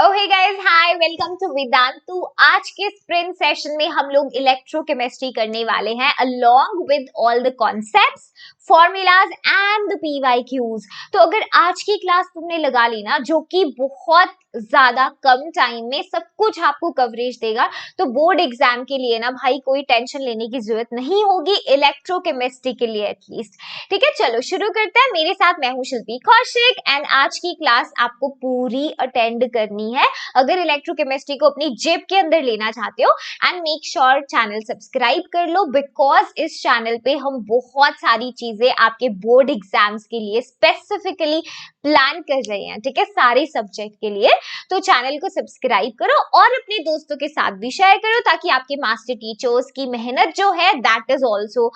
ओहे guys, hi, welcome to Vedantu. आज के स्प्रिंट सेशन में हम लोग इलेक्ट्रोकेमिस्ट्री करने वाले हैं along with all the concepts, formulas and the PYQs. तो अगर आज की क्लास तुमने लगा ली ना, जो कि बहुत ज्यादा कम टाइम में सब कुछ आपको कवरेज देगा, तो बोर्ड एग्जाम के लिए ना भाई कोई टेंशन लेने की जरूरत नहीं होगी, इलेक्ट्रोकेमिस्ट्री के लिए एटलीस्ट। ठीक है, चलो शुरू करते हैं। मेरे साथ मैं हूं शिल्पी कौशिक एंड आज की क्लास आपको पूरी अटेंड करनी है अगर इलेक्ट्रोकेमिस्ट्री को अपनी जेब के अंदर लेना चाहते हो। And make sure channel subscribe कर लो, बिकॉज इस चैनल पे हम बहुत सारी चीजें आपके बोर्ड एग्जाम्स के लिए स्पेसिफिकली प्लान कर रहे हैं। ठीक है, सारे सब्जेक्ट के लिए। तो चैनल को सब्सक्राइब करो और अपने दोस्तों के साथ भी शेयर करो, ताकि आपके मास्टर टीचर्स की मेहनत जो है that is also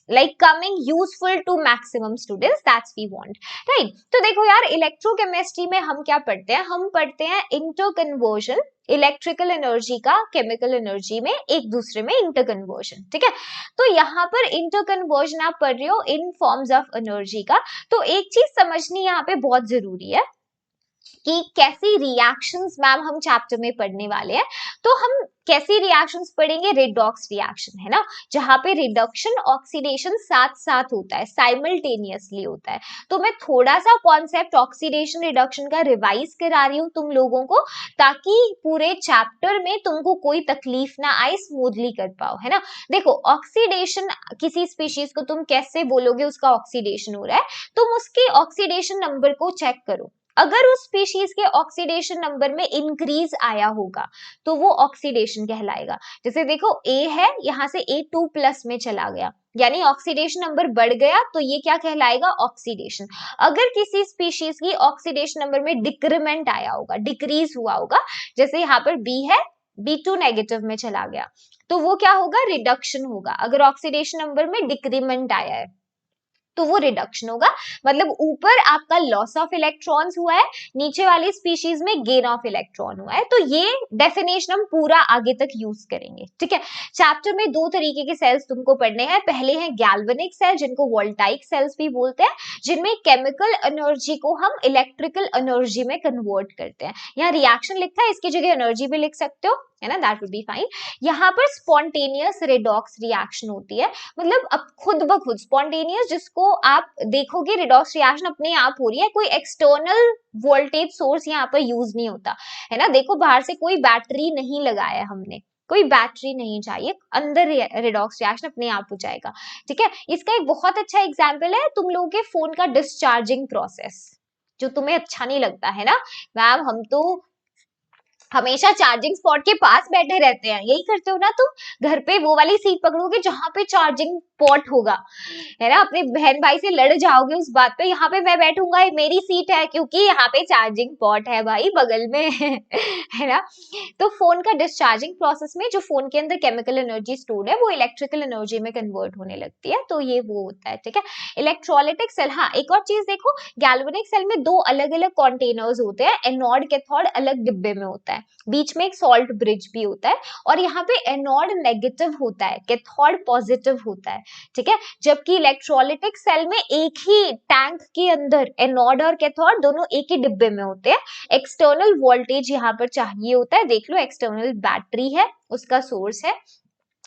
like coming useful to maximum students, that's we want, right? तो देखो यार, इलेक्ट्रोकेमिस्ट्री में हम क्या पढ़ते हैं? हम पढ़ते हैं इंटरकन्वर्जन, इलेक्ट्रिकल एनर्जी का केमिकल एनर्जी में एक दूसरे में इंटरकन्वर्जन। ठीक है, तो यहाँ पर इंटरकन्वर्जन आप पढ़ रहे हो इन फॉर्म्स ऑफ एनर्जी का। तो एक चीज समझनी यहाँ पे बहुत जरूरी है कि कैसी रिएक्शंस मैम हम चैप्टर में पढ़ने वाले हैं। तो हम कैसी रिएक्शंस पढ़ेंगे? रिडॉक्स रिएक्शन, है ना, जहां पे रिडक्शन ऑक्सीडेशन साथ साथ होता है, साइमल्टेनियसली होता है। तो मैं थोड़ा सा कॉन्सेप्ट ऑक्सीडेशन रिडक्शन का रिवाइज करा रही हूँ तुम लोगों को, ताकि पूरे चैप्टर में तुमको कोई तकलीफ ना आए, स्मूथली कर पाओ, है ना। देखो, ऑक्सीडेशन किसी स्पीशीज को तुम कैसे बोलोगे उसका ऑक्सीडेशन हो रहा है? तुम उसके ऑक्सीडेशन नंबर को चेक करो। अगर उस स्पीशीज के ऑक्सीडेशन नंबर में इंक्रीज आया होगा तो वो ऑक्सीडेशन कहलाएगा। जैसे देखो, ए है, यहां से A2+ में चला गया, यानी ऑक्सीडेशन नंबर बढ़ गया, तो ये क्या कहलाएगा? ऑक्सीडेशन। अगर किसी स्पीशीज की ऑक्सीडेशन नंबर में डिक्रीमेंट आया होगा, डिक्रीज हुआ होगा, जैसे यहाँ पर बी है, B2 नेगेटिव में चला गया, तो वो क्या होगा? रिडक्शन होगा। अगर ऑक्सीडेशन नंबर में डिक्रीमेंट आया है तो वो रिडक्शन होगा, मतलब ऊपर आपका लॉस ऑफ इलेक्ट्रॉन्स हुआ है, नीचे वाली स्पीशीज में गेन ऑफ इलेक्ट्रॉन हुआ है। तो ये डेफिनेशन हम पूरा आगे तक यूज करेंगे। ठीक है, चैप्टर में दो तरीके के सेल्स तुमको पढ़ने हैं। पहले हैं गैल्वेनिक सेल, जिनको वोल्टाइक सेल्स भी बोलते हैं, जिनमें केमिकल एनर्जी को हम इलेक्ट्रिकल एनर्जी में कन्वर्ट करते हैं। यहाँ रिएक्शन लिखा है, इसकी जगह एनर्जी भी लिख सकते हो, है ना, दैट वुड बी फाइन। यहाँ पर स्पॉन्टेनियस रिडॉक्स रिएक्शन होती है, मतलब अब खुद ब खुद स्पॉन्टेनियस, जिसको आप देखोगे रिडॉक्स रिएक्शन अपने आप हो रही है, कोई एक्सटर्नल वोल्टेज सोर्स यहाँ पर यूज नहीं होता, है ना। देखो, बाहर से कोई बैटरी नहीं लगाया हमने, कोई बैटरी नहीं चाहिए, अंदर रिडॉक्स रिएक्शन अपने आप हो जाएगा। ठीक है, इसका एक बहुत अच्छा एग्जाम्पल है तुम लोगों के फोन का डिस्चार्जिंग प्रोसेस, जो तुम्हें अच्छा नहीं लगता है ना मैम, हम तो हमेशा चार्जिंग स्पॉट के पास बैठे रहते हैं, यही करते हो ना तुम? घर पे वो वाली सीट पकड़ोगे जहां पे चार्जिंग पॉट होगा, है ना, अपने बहन भाई से लड़ जाओगे उस बात पे, यहाँ पे मैं बैठूंगा, मेरी सीट है, क्योंकि यहाँ पे चार्जिंग पॉट है भाई बगल में है ना। तो फोन का डिस्चार्जिंग प्रोसेस में जो फोन के अंदर केमिकल एनर्जी स्टोर्ड है वो इलेक्ट्रिकल एनर्जी में कन्वर्ट होने लगती है, तो ये वो होता है। ठीक है, इलेक्ट्रोलाइटिक सेल। हाँ, एक और चीज देखो, गैल्वेनिक सेल में दो अलग अलग कंटेनर्स होते हैं, एनोड कैथोड अलग डिब्बे में होता है, बीच में एक सॉल्ट ब्रिज भी होता है, और यहाँ पे एनोड नेगेटिव होता है, कैथोड पॉजिटिव होता है। ठीक है, जबकि इलेक्ट्रोलाइटिक सेल में एक ही टैंक के अंदर एनोड और कैथोड दोनों एक ही डिब्बे में होते हैं। एक्सटर्नल वोल्टेज यहाँ पर चाहिए होता है, देख लो, एक्सटर्नल बैटरी है, उसका सोर्स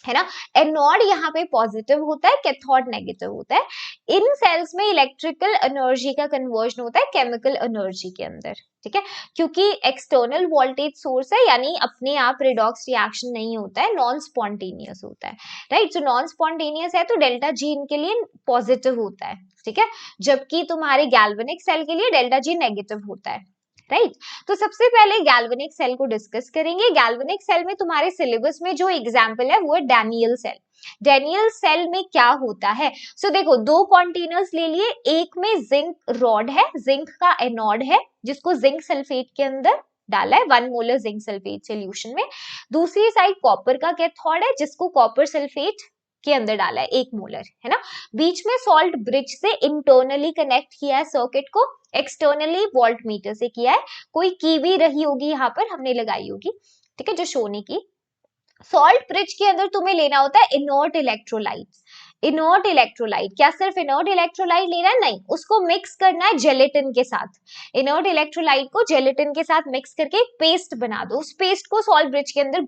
है ना। एनोड यहाँ पे पॉजिटिव होता है, कैथोड नेगेटिव होता है। इन सेल्स में इलेक्ट्रिकल एनर्जी का कन्वर्जन होता है केमिकल एनर्जी के अंदर। ठीक है, क्योंकि एक्सटर्नल वोल्टेज सोर्स है, यानी अपने आप रिडॉक्स रिएक्शन नहीं होता है, नॉन स्पॉन्टेनियस होता है, राइट। जो नॉन स्पॉन्टेनियस है तो डेल्टा जी इनके लिए पॉजिटिव होता है, ठीक है, जबकि तुम्हारे गैल्वेनिक सेल के लिए डेल्टा जी नेगेटिव होता है, राइट। तो सबसे पहले गैल्वेनिक सेल को डिस्कस करेंगे। गैल्वेनिक सेल में तुम्हारे सिलेबस में जो एग्जाम्पल है वो है डैनियल सेल। डैनियल सेल में क्या होता है? सो देखो, दो कंटेनर्स ले लिए, एक में जिंक रॉड है, जिंक का एनोड है, जिसको जिंक सल्फेट के अंदर डाला है 1 मोलर जिंक सल्फेट सोल्यूशन में। दूसरी साइड कॉपर का कैथोड है, जिसको कॉपर सल्फेट के अंदर डाला है 1 मोलर, है ना। बीच में सॉल्ट ब्रिज से इंटरनली कनेक्ट किया है सर्किट को, एक्सटर्नली वोल्ट मीटर से किया है। कोई की भी रही होगी यहाँ पर, हमने लगाई होगी, ठीक है, जो शोने की। सॉल्ट ब्रिज के अंदर तुम्हें लेना होता है इनर्ट इलेक्ट्रोलाइट्स। इनर्ट इलेक्ट्रोलाइट, क्या सिर्फ इनर्ट इलेक्ट्रोलाइट लेना है? नहीं, उसको मिक्स करना है जेलेटिन के साथ। इनर्ट इलेक्ट्रोलाइट को जेलेटिन के साथ मिक्स करके एक पेस्ट बना दो, उस पेस्ट को सॉल्ट ब्रिज के अंदर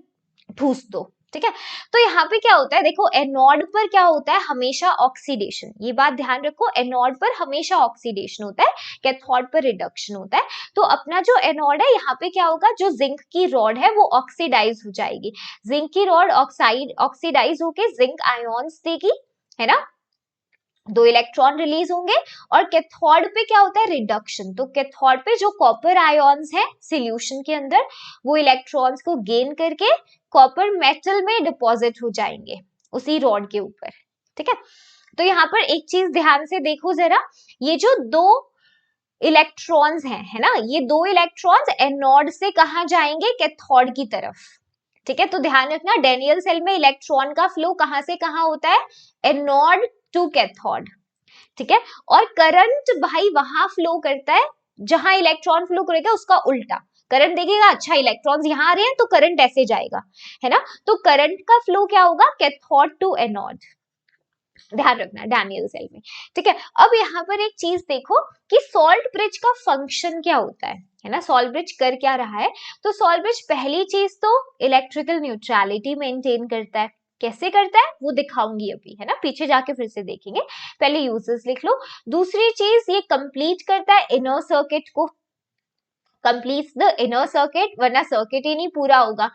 ठूस दो, ठीक है। तो यहाँ पे क्या होता है, देखो एनोड पर क्या होता है, हमेशा ऑक्सीडेशन, ये बात ध्यान रखो, एनोड पर हमेशा ऑक्सीडेशन होता है, कैथोड पर रिडक्शन होता है। तो अपना जो एनोड है, यहाँ पे क्या होगा, जो जिंक की रॉड है वो ऑक्सीडाइज हो जाएगी, जिंक की रॉड ऑक्सीडाइज होके जिंक आयोन्स देगी, है ना, 2 इलेक्ट्रॉन रिलीज होंगे। और कैथोड पे क्या होता है, रिडक्शन, तो कैथोड पे जो कॉपर आयॉन्स है सॉल्यूशन के अंदर, वो इलेक्ट्रॉन्स को गेन करके कॉपर मेटल में डिपॉजिट हो जाएंगे उसी रॉड के ऊपर, ठीक है। तो यहाँ पर एक चीज ध्यान से देखो जरा, ये जो 2 इलेक्ट्रॉन्स हैं, है ना, ये 2 इलेक्ट्रॉन्स एनोड से कहाँ जाएंगे, कैथोड की तरफ, ठीक है। तो ध्यान रखना, डैनियल सेल में इलेक्ट्रॉन का फ्लो कहाँ से कहाँ होता है, एनोड टू कैथोड, ठीक है। और करंट भाई वहां फ्लो करता है जहां इलेक्ट्रॉन फ्लो करेगा उसका उल्टा, करंट देखेगा, अच्छा इलेक्ट्रॉन्स यहाँ आ रहे हैं तो करंट ऐसे जाएगा, है ना। तो करंट का फ्लो क्या होगा, कैथोड टू एनोड, ध्यान रखना डैनियल सेल में, ठीक है। अब यहाँ पर एक चीज देखो कि सॉल्ट ब्रिज का फंक्शन क्या होता है ना, सॉल्ट ब्रिज कर क्या रहा है। तो सॉल्ट ब्रिज पहली चीज तो इलेक्ट्रिकल न्यूट्रलिटी मेंटेन करता है, कैसे करता है वो दिखाऊंगी अभी, है ना, पीछे जाके फिर से देखेंगे, पहले यूजेस लिख लो। दूसरी चीज ये कंप्लीट करता है इनर सर्किट को, कंप्लीट्स द इनर सर्किट, वरना सर्किट ही नहीं पूरा होगा।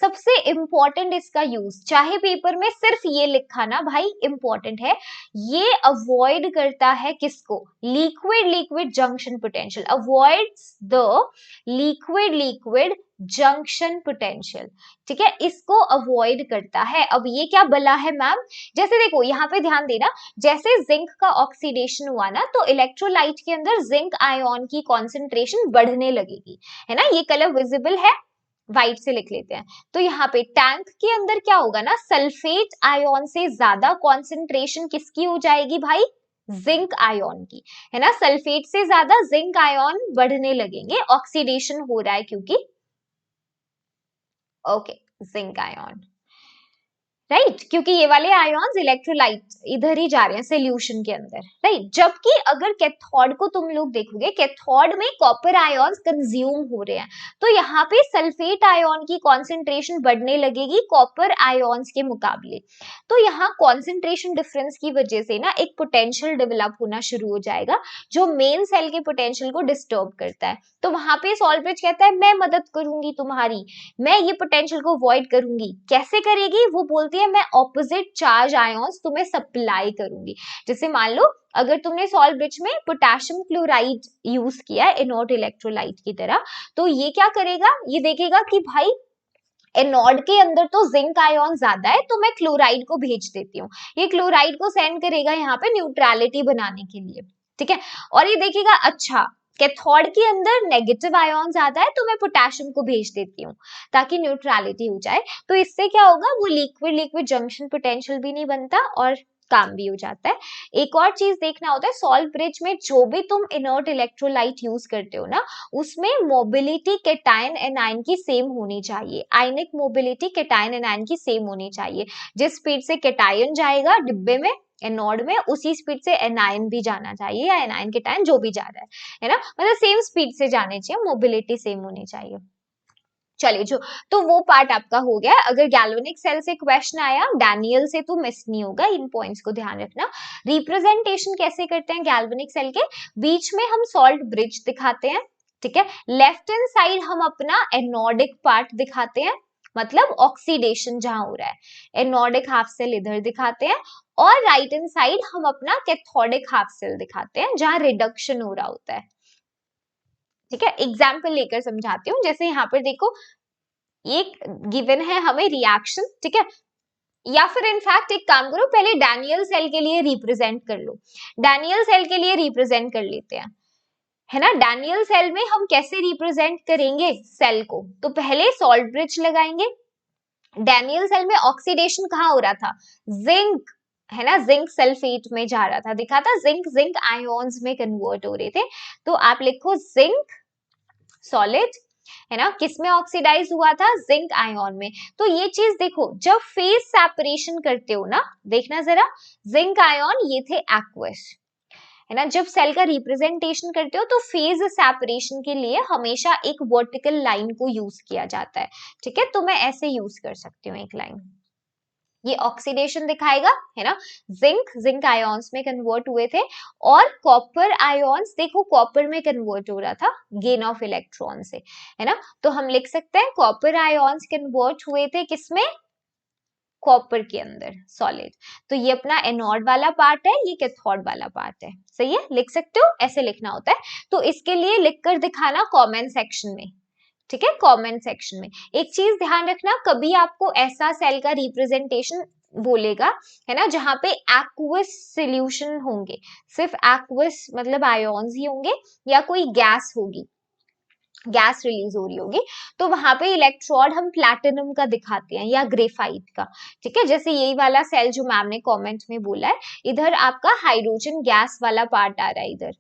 सबसे इंपॉर्टेंट इसका यूज, चाहे पेपर में सिर्फ ये लिखा ना भाई, इंपॉर्टेंट है, ये अवॉइड करता है किसको, liquid liquid junction potential, avoids the liquid liquid junction potential, ठीक है, इसको अवॉइड करता है। अब ये क्या बला है मैम, जैसे देखो यहाँ पे ध्यान देना, जैसे जिंक का ऑक्सीडेशन हुआ ना, तो इलेक्ट्रोलाइट के अंदर जिंक आयन की कॉन्सेंट्रेशन बढ़ने लगेगी, है ना, ये कलर विजिबल है, व्हाइट से लिख लेते हैं। तो यहाँ पे टैंक के अंदर क्या होगा ना, सल्फेट आयन से ज्यादा कॉन्सेंट्रेशन किसकी हो जाएगी भाई, जिंक आयन की, है ना, सल्फेट से ज्यादा जिंक आयन बढ़ने लगेंगे, ऑक्सीडेशन हो रहा है क्योंकि, ओके, जिंक आयन, राइट, क्योंकि ये वाले आयॉन्स इलेक्ट्रोलाइट इधर ही जा रहे हैं सॉल्यूशन के अंदर, राइट। जबकि अगर कैथोड को तुम लोग देखोगे, कैथोड में कॉपर आयॉन्स कंज्यूम हो रहे हैं, तो यहाँ पे सल्फेट आयन की कॉन्सेंट्रेशन बढ़ने लगेगी कॉपर आयॉन्स के मुकाबले। तो यहाँ कॉन्सेंट्रेशन डिफरेंस की वजह से ना एक पोटेंशियल डेवलप होना शुरू हो जाएगा, जो मेन सेल के पोटेंशियल को डिस्टर्ब करता है। तो वहां पे सॉल्ट ब्रिज कहता है मैं मदद करूंगी तुम्हारी, मैं ये पोटेंशियल को अवॉइड करूंगी, कैसे करेगी, वो बोलती है मैं ऑपोजिट चार्ज आयंस तुम्हें सप्लाई करूंगी। जैसे मान लो अगर तुमने सॉल्ट ब्रिज में पोटेशियम क्लोराइड यूज किया है इनर्ट इलेक्ट्रोलाइट की तरह, तो ये क्या करेगा, ये देखेगा कि भाई एनोड के अंदर तो जिंक आयन ज्यादा है, तो मैं क्लोराइड को भेज देती हूँ, ये क्लोराइड को सेंड करेगा यहाँ पे न्यूट्रलिटी बनाने के लिए, ठीक है। और ये देखेगा अच्छा कैथोड के अंदर नेगेटिव आयन ज्यादा है, तो मैं पोटेशियम को भेज देती हूँ ताकि न्यूट्रलिटी हो जाए। तो इससे क्या होगा, वो लिक्विड लिक्विड जंक्शन पोटेंशियल भी नहीं बनता और काम भी हो जाता है। एक और चीज देखना होता है, सॉल्ट ब्रिज में जो भी तुम इनर्ट इलेक्ट्रोलाइट यूज करते हो ना, उसमें मोबिलिटी कैटायन एनायन की सेम होनी चाहिए, आयनिक मोबिलिटी कैटायन एनायन की सेम होनी चाहिए। जिस स्पीड से कैटायन जाएगा डिब्बे में एनोड में, उसी स्पीड से एनायन भी जाना चाहिए, या एनायन कैटायन जो भी जा रहा है ना, मतलब सेम स्पीड से जाने चाहिए, मोबिलिटी सेम होनी चाहिए। चलिए जो, तो वो पार्ट आपका हो गया। अगर गैल्वेनिक सेल से क्वेश्चन आया, डैनियल से तो मिस नहीं होगा, इन पॉइंट्स को ध्यान रखना। रिप्रेजेंटेशन कैसे करते हैं गैल्वेनिक सेल के, बीच में हम सॉल्ट ब्रिज दिखाते हैं, ठीक है, लेफ्ट हैंड साइड हम अपना एनोडिक पार्ट दिखाते हैं, मतलब ऑक्सीडेशन जहां हो रहा है, एनोडिक हाफ सेल इधर दिखाते हैं, और राइट हैंड साइड हम अपना कैथोडिक हाफ सेल दिखाते हैं जहां रिडक्शन हो रहा होता है, ठीक है। एग्जाम्पल लेकर समझाती हूँ, जैसे यहाँ पर देखो एक गिवन है हमें रिएक्शन, ठीक है, या फिर इनफैक्ट एक काम करो, पहले डैनियल सेल के लिए रिप्रेजेंट कर लो, डैनियल सेल के लिए रिप्रेजेंट कर लेते हैं, है ना। डैनियल सेल में हम कैसे रिप्रेजेंट करेंगे सेल को, तो पहले सॉल्ट ब्रिज लगाएंगे। डैनियल सेल में ऑक्सीडेशन कहाँ हो रहा था, जिंक, है ना, जिंक सल्फेट में जा रहा था, दिखा था, जिंक जिंक आयॉन्स में कन्वर्ट हो रहे थे। तो आप लिखो जिंक सॉलिड है ना, किसमें ऑक्सीडाइज हुआ था, जिंक आयन में। तो ये चीज देखो, जब फेज सेपरेशन करते हो ना, देखना जरा, जिंक आयन ये थे एक्वस, है ना, जब सेल का रिप्रेजेंटेशन करते हो तो फेज सेपरेशन के लिए हमेशा एक वर्टिकल लाइन को यूज किया जाता है, ठीक है। तो मैं ऐसे यूज कर सकती हूँ एक लाइन, ये ऑक्सीडेशन दिखाएगा, है ना, जिंक आयॉन्स में कन्वर्ट हुए थे, और कॉपर आयॉन्स देखो कॉपर में कन्वर्ट हो रहा था गेन ऑफ इलेक्ट्रॉन से, है ना। तो हम लिख सकते हैं कॉपर आयॉन्स कन्वर्ट हुए थे किसमें, कॉपर के अंदर सॉलिड। तो ये अपना एनोड वाला पार्ट है, ये कैथोड वाला पार्ट है, सही है, लिख सकते हो, ऐसे लिखना होता है। तो इसके लिए लिखकर दिखाना कमेंट सेक्शन में, ठीक है, कमेंट सेक्शन में। एक चीज ध्यान रखना, कभी आपको ऐसा सेल का रिप्रेजेंटेशन बोलेगा, है ना, जहां पे एक्वस सॉल्यूशन होंगे, सिर्फ एक्वस मतलब आयॉन्स ही होंगे, या कोई गैस होगी, गैस रिलीज हो रही होगी, तो वहां पे इलेक्ट्रोड हम प्लैटिनम का दिखाते हैं या ग्रेफाइट का, ठीक है। जैसे यही वाला सेल जो मैम ने कमेंट में बोला है, इधर आपका हाइड्रोजन गैस वाला पार्ट आ रहा है इधर।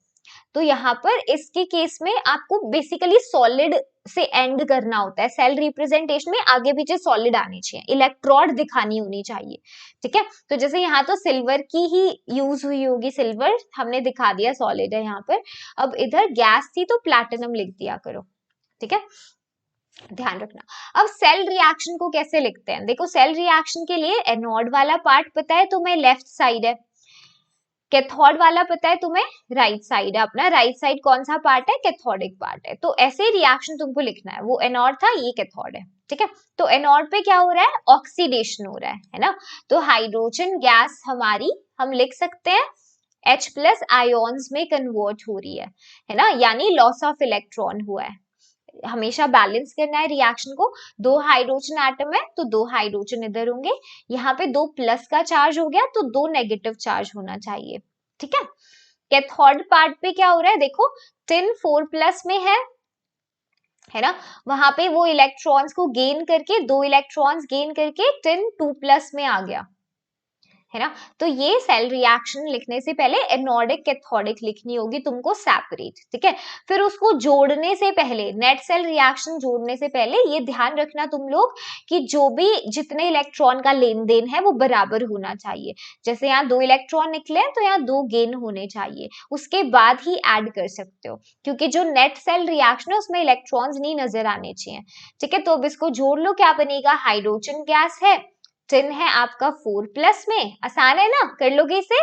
तो यहाँ पर इसके केस में आपको बेसिकली सॉलिड से एंड करना होता है, सेल रिप्रेजेंटेशन में आगे पीछे सॉलिड आनी चाहिए, इलेक्ट्रोड दिखानी होनी चाहिए, ठीक है। तो जैसे यहाँ तो सिल्वर की ही यूज हुई होगी, सिल्वर हमने दिखा दिया सॉलिड है यहाँ पर, अब इधर गैस थी तो प्लैटिनम लिख दिया करो, ठीक है, ध्यान रखना। अब सेल रिएक्शन को कैसे लिखते हैं, देखो सेल रिएक्शन के लिए एनोड वाला पार्ट पता है तुम्हें, लेफ्ट साइड है, कैथोड वाला पता है तुम्हें, राइट साइड है, अपना राइट साइड कौन सा पार्ट है, कैथोडिक पार्ट है। तो ऐसे रिएक्शन तुमको लिखना है, वो एनोड था, ये कैथोड है, ठीक है। तो एनोड पे क्या हो रहा है, ऑक्सीडेशन हो रहा है ना। तो हाइड्रोजन गैस हमारी हम लिख सकते हैं H+ आयोन्स में कन्वर्ट हो रही है ना, यानी लॉस ऑफ इलेक्ट्रॉन हुआ है। हमेशा बैलेंस करना है रिएक्शन को, दो हाइड्रोजन एटम है तो दो हाइड्रोजन इधर होंगे, यहाँ पे 2+ का चार्ज हो गया तो 2 नेगेटिव चार्ज होना चाहिए, ठीक है। कैथोड पार्ट पे क्या हो रहा है, देखो टिन 4+ में है ना, वहां पे वो इलेक्ट्रॉन्स को गेन करके, 2 इलेक्ट्रॉन्स गेन करके टिन 2+ में आ गया, है ना। तो ये सेल रिएक्शन लिखने से पहले एनोडिक कैथोडिक लिखनी होगी तुमको सेपरेट, ठीक है। फिर उसको जोड़ने से पहले, नेट सेल रिएक्शन जोड़ने से पहले ये ध्यान रखना तुम लोग कि जो भी जितने इलेक्ट्रॉन का लेन देन है वो बराबर होना चाहिए। जैसे यहाँ 2 इलेक्ट्रॉन निकले तो यहाँ 2 गेन होने चाहिए, उसके बाद ही ऐड कर सकते हो, क्योंकि जो नेट सेल रिएक्शन है उसमें इलेक्ट्रॉन्स नहीं नजर आने चाहिए, ठीक है। तो अब इसको जोड़ लो, क्या बनेगा, हाइड्रोजन गैस है, टिन है आपका 4+ में, आसान है ना, कर लोगे इसे।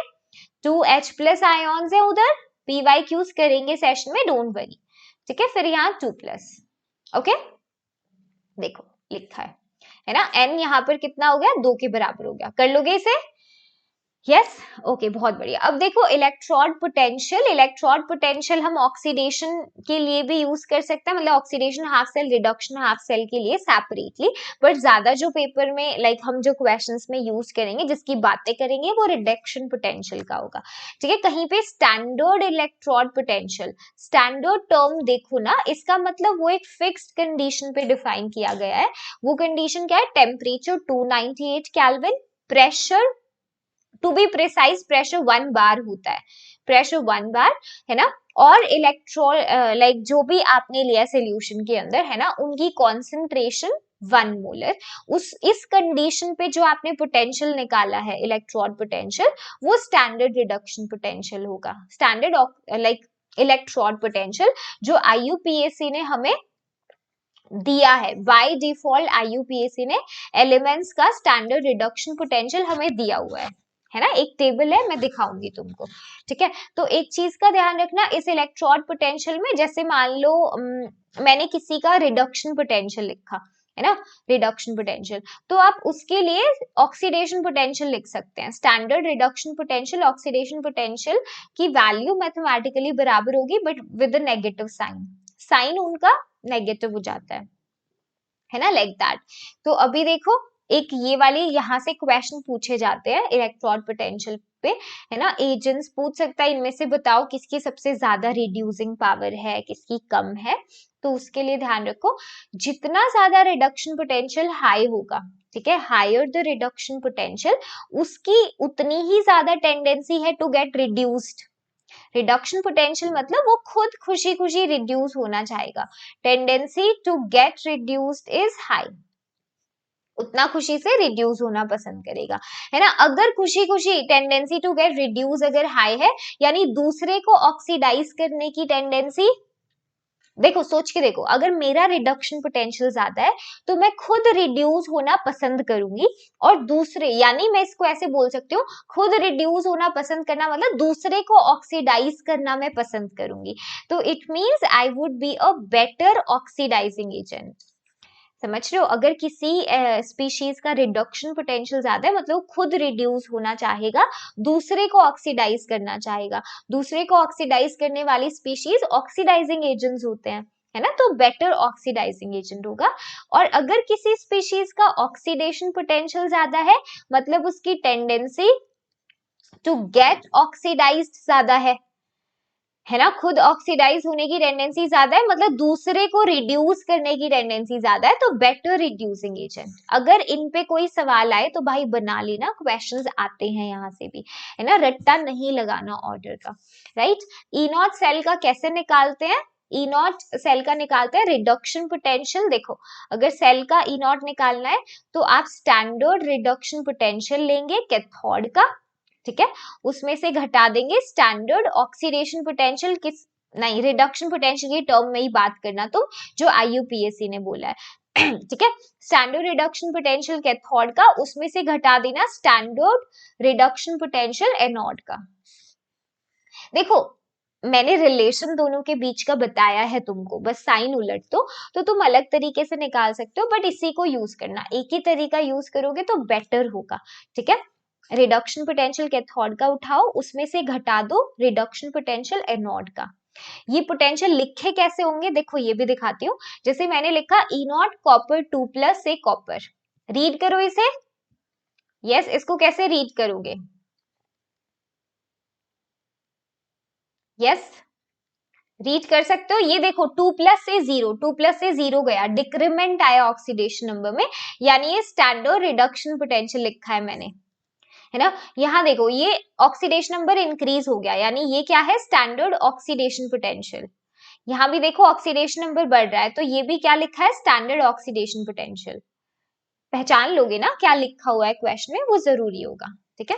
2H+ आयोन्स है उधर, PYQs करेंगे सेशन में, डोंट वरी, ठीक है। फिर यहाँ 2+, ओके, देखो लिखा है ना। N यहाँ पर कितना हो गया, 2 के बराबर हो गया, कर लोगे इसे, यस, ओके, बहुत बढ़िया। अब देखो इलेक्ट्रोड पोटेंशियल हम ऑक्सीडेशन के लिए भी यूज कर सकते हैं, मतलब oxidation half cell, reduction half cell के लिए सेपरेटली, बट ज्यादा जो पेपर में लाइक हम जो क्वेश्चंस में यूज करेंगे, जिसकी बातें करेंगे, वो रिडक्शन पोटेंशियल का होगा, ठीक है। कहीं पे standard electrode potential, standard term देखो ना, इसका मतलब वो एक फिक्स्ड कंडीशन पे डिफाइन किया गया है। वो कंडीशन क्या है, temperature 298 kelvin, pressure to be precise pressure 1 bar होता है, प्रेशर 1 बार, है ना। और इलेक्ट्रॉन लाइक जो भी आपने लिया सोल्यूशन के अंदर, है ना, उनकी कॉन्सेंट्रेशन 1 मोलर, इस कंडीशन पे जो आपने पोटेंशियल निकाला है इलेक्ट्रोड पोटेंशियल, वो स्टैंडर्ड रिडक्शन पोटेंशियल होगा, स्टैंडर्ड लाइक इलेक्ट्रोड पोटेंशियल जो IUPAC ने हमें दिया है। बाय डिफॉल्ट IUPAC ने एलिमेंट्स का स्टैंडर्ड रिडक्शन पोटेंशियल हमें दिया हुआ है ना, एक टेबल है, मैं दिखाऊंगी तुमको, ठीक है। तो एक चीज का ध्यान रखना, इस इलेक्ट्रोड पोटेंशियल में, जैसे मान लो मैंने किसी का रिडक्शन पोटेंशियल लिखा है ना, रिडक्शन पोटेंशियल, तो आप उसके लिए ऑक्सीडेशन पोटेंशियल लिख सकते हैं। Standard reduction potential oxidation potential की वैल्यू मैथमेटिकली बराबर होगी, but with a negative sign, sign उनका नेगेटिव हो जाता है ना, लाइक दैट। तो अभी देखो एक ये वाली यहाँ से क्वेश्चन पूछे जाते हैं इलेक्ट्रोड पोटेंशियल पे, है ना, एजेंट्स पूछ सकता है इनमें से बताओ किसकी सबसे ज्यादा रिड्यूसिंग पावर है, किसकी कम है। तो उसके लिए ध्यान रखो, जितना ज्यादा रिडक्शन पोटेंशियल हाई होगा, ठीक है, हायर द रिडक्शन पोटेंशियल, उसकी उतनी ही ज्यादा टेंडेंसी है to get reduced, reduction potential मतलब वो खुद खुशी खुशी रिड्यूस होना चाहेगा, tendency to get reduced is high, उतना खुशी से रिड्यूस होना पसंद करेगा, है ना। अगर खुशी खुशी टेंडेंसी टू गेट रिड्यूस अगर हाई है, यानी दूसरे को ऑक्सीडाइज करने की टेंडेंसी, देखो सोच के देखो, अगर मेरा रिडक्शन पोटेंशियल ज्यादा है तो मैं खुद रिड्यूस होना पसंद करूंगी, और दूसरे, यानी मैं इसको ऐसे बोल सकती हूँ, खुद रिड्यूस होना पसंद करना मतलब दूसरे को ऑक्सीडाइज करना मैं पसंद करूंगी, तो it means I would be a better oxidising agent. समझ रहे हो, अगर किसी स्पीशीज का रिडक्शन पोटेंशियल ज्यादा है मतलब खुद रिड्यूस होना चाहेगा, दूसरे को ऑक्सीडाइज करना चाहेगा, दूसरे को ऑक्सीडाइज करने वाली स्पीशीज ऑक्सीडाइजिंग एजेंट्स होते हैं, है ना, तो बेटर ऑक्सीडाइजिंग एजेंट होगा। और अगर किसी स्पीशीज का ऑक्सीडेशन पोटेंशियल ज्यादा है मतलब उसकी टेंडेंसी टू गेट ऑक्सीडाइज्ड ज्यादा है ना, खुद ऑक्सीडाइज होने की टेंडेंसी ज्यादा है मतलब दूसरे को रिड्यूस करने की टेंडेंसी ज्यादा है, तो बेटर रिड्यूसिंग एजेंट। अगर इन पे कोई सवाल आए तो भाई बना लेना, क्वेश्चंस आते हैं यहाँ से भी, है ना, रट्टा नहीं लगाना ऑर्डर का, राइट। ई नॉट सेल का कैसे निकालते हैं, ई नॉट सेल का निकालते हैं रिडक्शन पोटेंशियल। देखो अगर सेल का ई नॉट निकालना है तो आप स्टैंडर्ड रिडक्शन पोटेंशियल लेंगे कैथोड का, ठीक है, उसमें से घटा देंगे स्टैंडर्ड ऑक्सीडेशन पोटेंशियल, किस नहीं रिडक्शन पोटेंशियल की टर्म में ही बात करना तुम, जो IUPAC ने बोला है ठीक है, स्टैंडर्ड रिडक्शन पोटेंशियल कैथोड का, उसमें से घटा देना स्टैंडर्ड रिडक्शन पोटेंशियल एनोड का। देखो मैंने रिलेशन दोनों के बीच का बताया है तुमको, बस साइन उलट तो तुम अलग तरीके से निकाल सकते हो, बट इसी को यूज करना, एक ही तरीका यूज करोगे तो बेटर होगा, ठीक है। रिडक्शन पोटेंशियल कैथोड का उठाओ, उसमें से घटा दो रिडक्शन पोटेंशियल एनोड का। ये पोटेंशियल लिखे कैसे होंगे देखो ये भी दिखाती हूँ, जैसे मैंने लिखा ई नॉट कॉपर 2+ से कॉपर, रीड करो इसे, यस इसको कैसे रीड करोगे, यस रीड कर सकते हो, ये देखो 2+ से 0, 2+ से 0 गया, डिक्रीमेंट आया ऑक्सीडेशन नंबर में, यानी ये स्टैंडर्ड रिडक्शन पोटेंशियल लिखा है मैंने, है ना। यहाँ देखो ये ऑक्सीडेशन नंबर इंक्रीज हो गया, यानी ये क्या है, स्टैंडर्ड ऑक्सीडेशन पोटेंशियल। यहाँ भी देखो ऑक्सीडेशन नंबर बढ़ रहा है, तो ये भी क्या लिखा है, स्टैंडर्ड ऑक्सीडेशन पोटेंशियल। पहचान लोगे ना क्या लिखा हुआ है क्वेश्चन में, वो जरूरी होगा, ठीक है।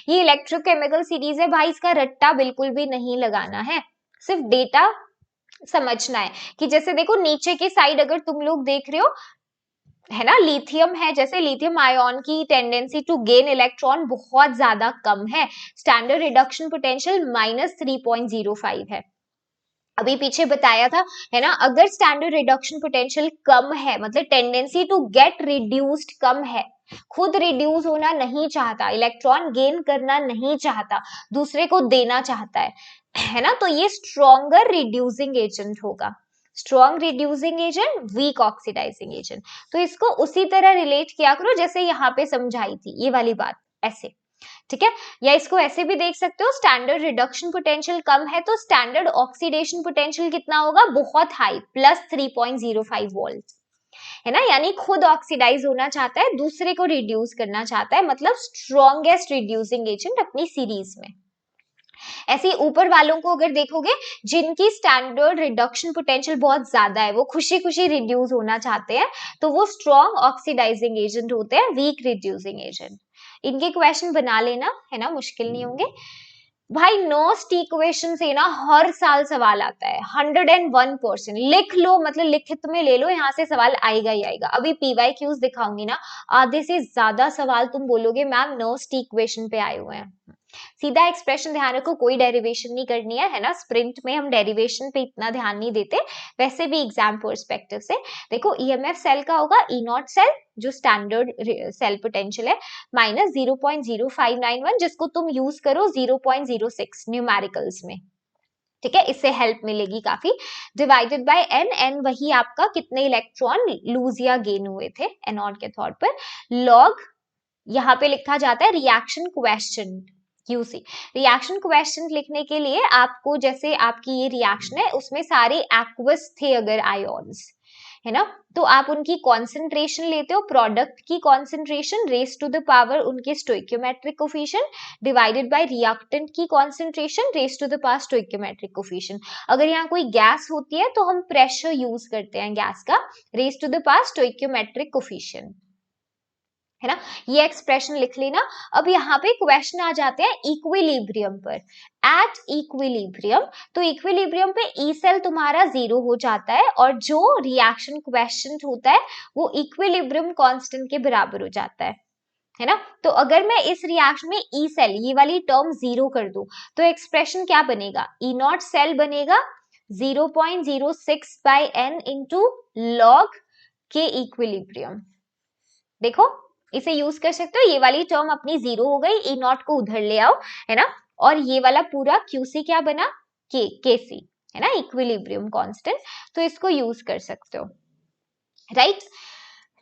ये इलेक्ट्रोकेमिकल सीरीज है भाई, इसका रट्टा बिल्कुल भी नहीं लगाना है, सिर्फ डेटा समझना है कि जैसे देखो नीचे की साइड अगर तुम लोग देख रहे हो, है ना, लिथियम है, जैसे लिथियम आयन की टेंडेंसी टू गेन इलेक्ट्रॉन बहुत ज्यादा कम है, स्टैंडर्ड रिडक्शन पोटेंशियल -3.05 है, अभी पीछे बताया था, है ना। अगर स्टैंडर्ड रिडक्शन पोटेंशियल कम है मतलब टेंडेंसी टू गेट रिड्यूस्ड कम है, खुद रिड्यूस होना नहीं चाहता, इलेक्ट्रॉन गेन करना नहीं चाहता, दूसरे को देना चाहता है ना, तो ये स्ट्रॉन्गर रिड्यूसिंग एजेंट होगा, strong reducing agent, weak oxidising agent. तो इसको उसी तरह रिलेट किया करो जैसे यहाँ पे समझाई थी ये वाली बात, ऐसे, ठीक है। या इसको ऐसे भी देख सकते हो, स्टैंडर्ड रिडक्शन पोटेंशियल कम है तो स्टैंडर्ड ऑक्सीडेशन पोटेंशियल कितना होगा, बहुत हाई, +3.05 वोल्ट, है ना, यानी खुद ऑक्सीडाइज होना चाहता है, दूसरे को रिड्यूस करना चाहता है, मतलब स्ट्रॉन्गेस्ट रिड्यूसिंग एजेंट अपनी सीरीज में। ऐसे ऊपर वालों को अगर देखोगे, जिनकी स्टैंडर्ड रिडक्शन पोटेंशियल बहुत ज्यादा है, वो खुशी खुशी रिड्यूस होना चाहते हैं, तो वो स्ट्रॉन्ग ऑक्सीडाइजिंग एजेंट होते हैं, वीक रिड्यूसिंग एजेंट। इनके क्वेश्चन बना लेना, है ना, मुश्किल नहीं होंगे भाई। नोस्ट इक्वेशन से ना हर साल सवाल आता है, 101%, लिख लो, मतलब लिखित में ले लो, यहाँ से सवाल आएगा ही आएगा। अभी PYQs दिखाऊंगी ना, आधे से ज्यादा सवाल तुम बोलोगे मैम नोस्ट इक्वेशन पे आए हुए हैं, सीधा एक्सप्रेशन ध्यान रखो, कोई डेरिवेशन नहीं करनी है ना, स्प्रिंट में हम डेरिवेशन पे इतना ध्यान नहीं देते, वैसे भी एग्जाम पर्सपेक्टिव से देखो EMF सेल का होगा ई नॉट सेल, जो स्टैंडर्ड सेल पोटेंशियल है, -0.0591, जिसको तुम यूज करो 0.06 न्यूमेरिकल्स में, ठीक है, इससे हेल्प मिलेगी काफी, डिवाइडेड बाय n वही आपका कितने इलेक्ट्रॉन लूज या गेन हुए थे एनोड के तौर पर, लॉग यहाँ पे लिखा जाता है reaction question, QC। Reaction question लिखने के लिए आपको, जैसे आपकी ये रिएक्शन है उसमें सारे एक्वस थे अगर आयोन्स, है ना। तो आप उनकी कॉन्सेंट्रेशन लेते हो, प्रोडक्ट की concentration raise to the power उनके stoichiometric coefficient divided by reactant की concentration raise to the power stoichiometric coefficient. अगर यहाँ कोई गैस होती है तो हम प्रेशर यूज करते हैं गैस का, raise to the power stoichiometric coefficient, है ना। ये एक्सप्रेशन लिख लेना। अब यहाँ पे क्वेश्चन आ जाते हैं इक्विलिब्रियम पर। एट इक्विलिब्रियम, तो इक्विलिब्रियम पे ई सेल तुम्हारा 0 हो जाता है और जो रिएक्शन क्वेश्चन होता है वो इक्विलिब्रियम कांस्टेंट के बराबर हो जाता है ना। तो अगर मैं इस रिएक्शन में ई सेल ये वाली टर्म 0 कर दूं तो एक्सप्रेशन क्या बनेगा, ई नॉट सेल बनेगा 0.06 बाय n इंटू लॉग के इक्विलिब्रियम। देखो इसे यूज कर सकते हो, ये वाली टर्म अपनी 0 हो गई, ई नॉट को उधर ले आओ, है ना। और ये वाला पूरा क्यूसी क्या बना, केसी, है ना, इक्विलिब्रियम कांस्टेंट। तो इसको यूज कर सकते हो, राइट।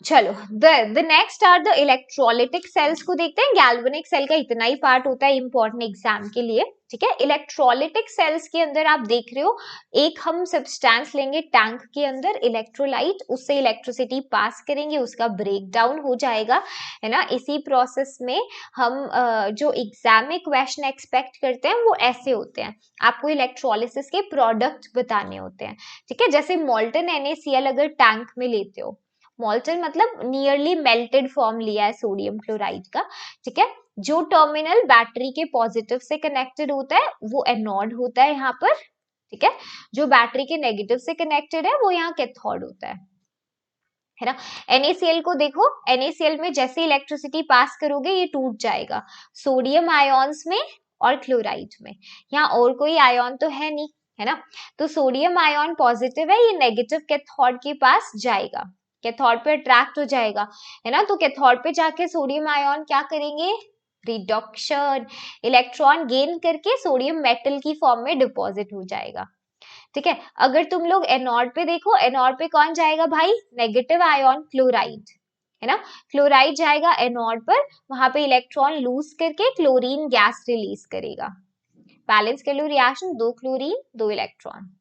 चलो the next are the electrolytic cells को देखते हैं। गैल्वेनिक सेल का इतना ही पार्ट होता है इंपॉर्टेंट एग्जाम के लिए, ठीक है। इलेक्ट्रोलिटिक सेल्स के अंदर आप देख रहे हो एक हम सब्सटेंस लेंगे टैंक के अंदर, इलेक्ट्रोलाइट, उससे इलेक्ट्रिसिटी पास करेंगे, उसका ब्रेक डाउन हो जाएगा, है ना। इसी प्रोसेस में हम जो एग्जाम में क्वेश्चन एक्सपेक्ट करते हैं वो ऐसे होते हैं, आपको इलेक्ट्रोलिसिस के प्रोडक्ट बताने होते हैं, ठीक है। जैसे मोल्टन NaCl अगर टैंक में लेते हो, मोल्टन मतलब नियरली मेल्टेड फॉर्म लिया है सोडियम क्लोराइड का, ठीक है। जो टर्मिनल बैटरी के पॉजिटिव से कनेक्टेड होता है वो एनोड होता है यहाँ पर, ठीक है। जो बैटरी के नेगेटिव से कनेक्टेड है वो यहाँ कैथोड होता है ना। NaCl को देखो, NaCl में जैसे इलेक्ट्रिसिटी पास करोगे ये टूट जाएगा सोडियम आयॉन्स में और क्लोराइड में। यहाँ और कोई आयॉन तो है नहीं, है ना। तो सोडियम आयॉन पॉजिटिव है, ये नेगेटिव कैथोड के पास जाएगा, कैथोड पे अट्रैक्ट हो जाएगा, है ना। तो कैथोड पे जाके सोडियम आयन क्या करेंगे, रिडक्शन, इलेक्ट्रॉन गेन करके सोडियम मेटल की फॉर्म में डिपॉजिट हो जाएगा, ठीक है। अगर तुम लोग एनोड पे देखो, एनोड पे कौन जाएगा भाई, नेगेटिव आयन क्लोराइड, है ना। क्लोराइड जाएगा एनोड पर, वहां पे इलेक्ट्रॉन लूज करके क्लोरीन गैस रिलीज करेगा। बैलेंस कर लो रिएक्शन, 2 क्लोरीन 2 इलेक्ट्रॉन,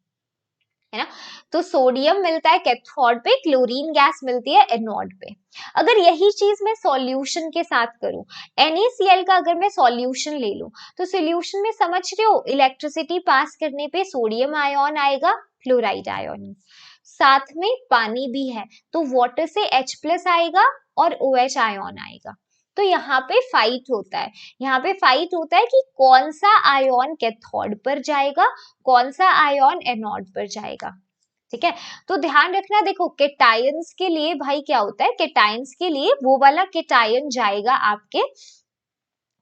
है ना। तो सोडियम मिलता है कैथोड पे, क्लोरीन गैस मिलती है एनोड पे। अगर यही चीज मैं सॉल्यूशन के साथ करूं, NaCl का अगर मैं सॉल्यूशन ले लूं, तो सॉल्यूशन में समझ रहे हो इलेक्ट्रिसिटी पास करने पे सोडियम आयन आएगा, क्लोराइड आयन, साथ में पानी भी है तो वाटर से H+ आएगा और OH आयन आएगा। तो यहाँ पे फाइट होता है, यहाँ पे फाइट होता है कि कौन सा आयन कैथोड पर जाएगा, कौन सा आयन एनोड पर जाएगा, ठीक है। तो ध्यान रखना, देखो केटायंस के लिए भाई क्या होता है, केटायंस के लिए वो वाला केटायन जाएगा आपके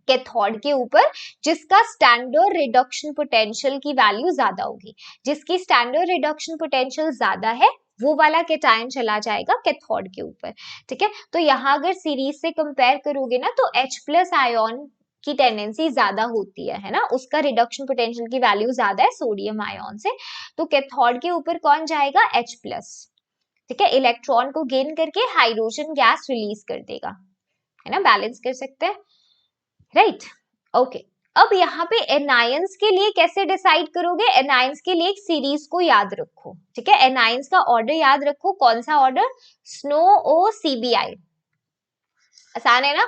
कैथोड के ऊपर जिसका स्टैंडर्ड रिडक्शन पोटेंशियल की वैल्यू ज्यादा होगी, जिसकी स्टैंडर्ड रिडक्शन पोटेंशियल ज्यादा है वो वाला केटायन चला जाएगा कैथोड के ऊपर, ठीक है। तो यहाँ अगर सीरीज से कंपेयर करोगे ना तो H+ आयन की टेंडेंसी ज्यादा होती है ना, उसका रिडक्शन पोटेंशियल की वैल्यू ज्यादा है सोडियम आयन से। तो कैथोड के ऊपर कौन जाएगा, H+, ठीक है, इलेक्ट्रॉन को गेन करके हाइड्रोजन गैस रिलीज कर देगा, है ना। बैलेंस कर सकते हैं, राइट, ओके। अब यहाँ पे एनायंस के लिए कैसे डिसाइड करोगे, एनायंस के लिए एक सीरीज को याद रखो, ठीक है। एनायंस का ऑर्डर याद रखो, कौन सा ऑर्डर, स्नो ओ CBI, आसान है ना।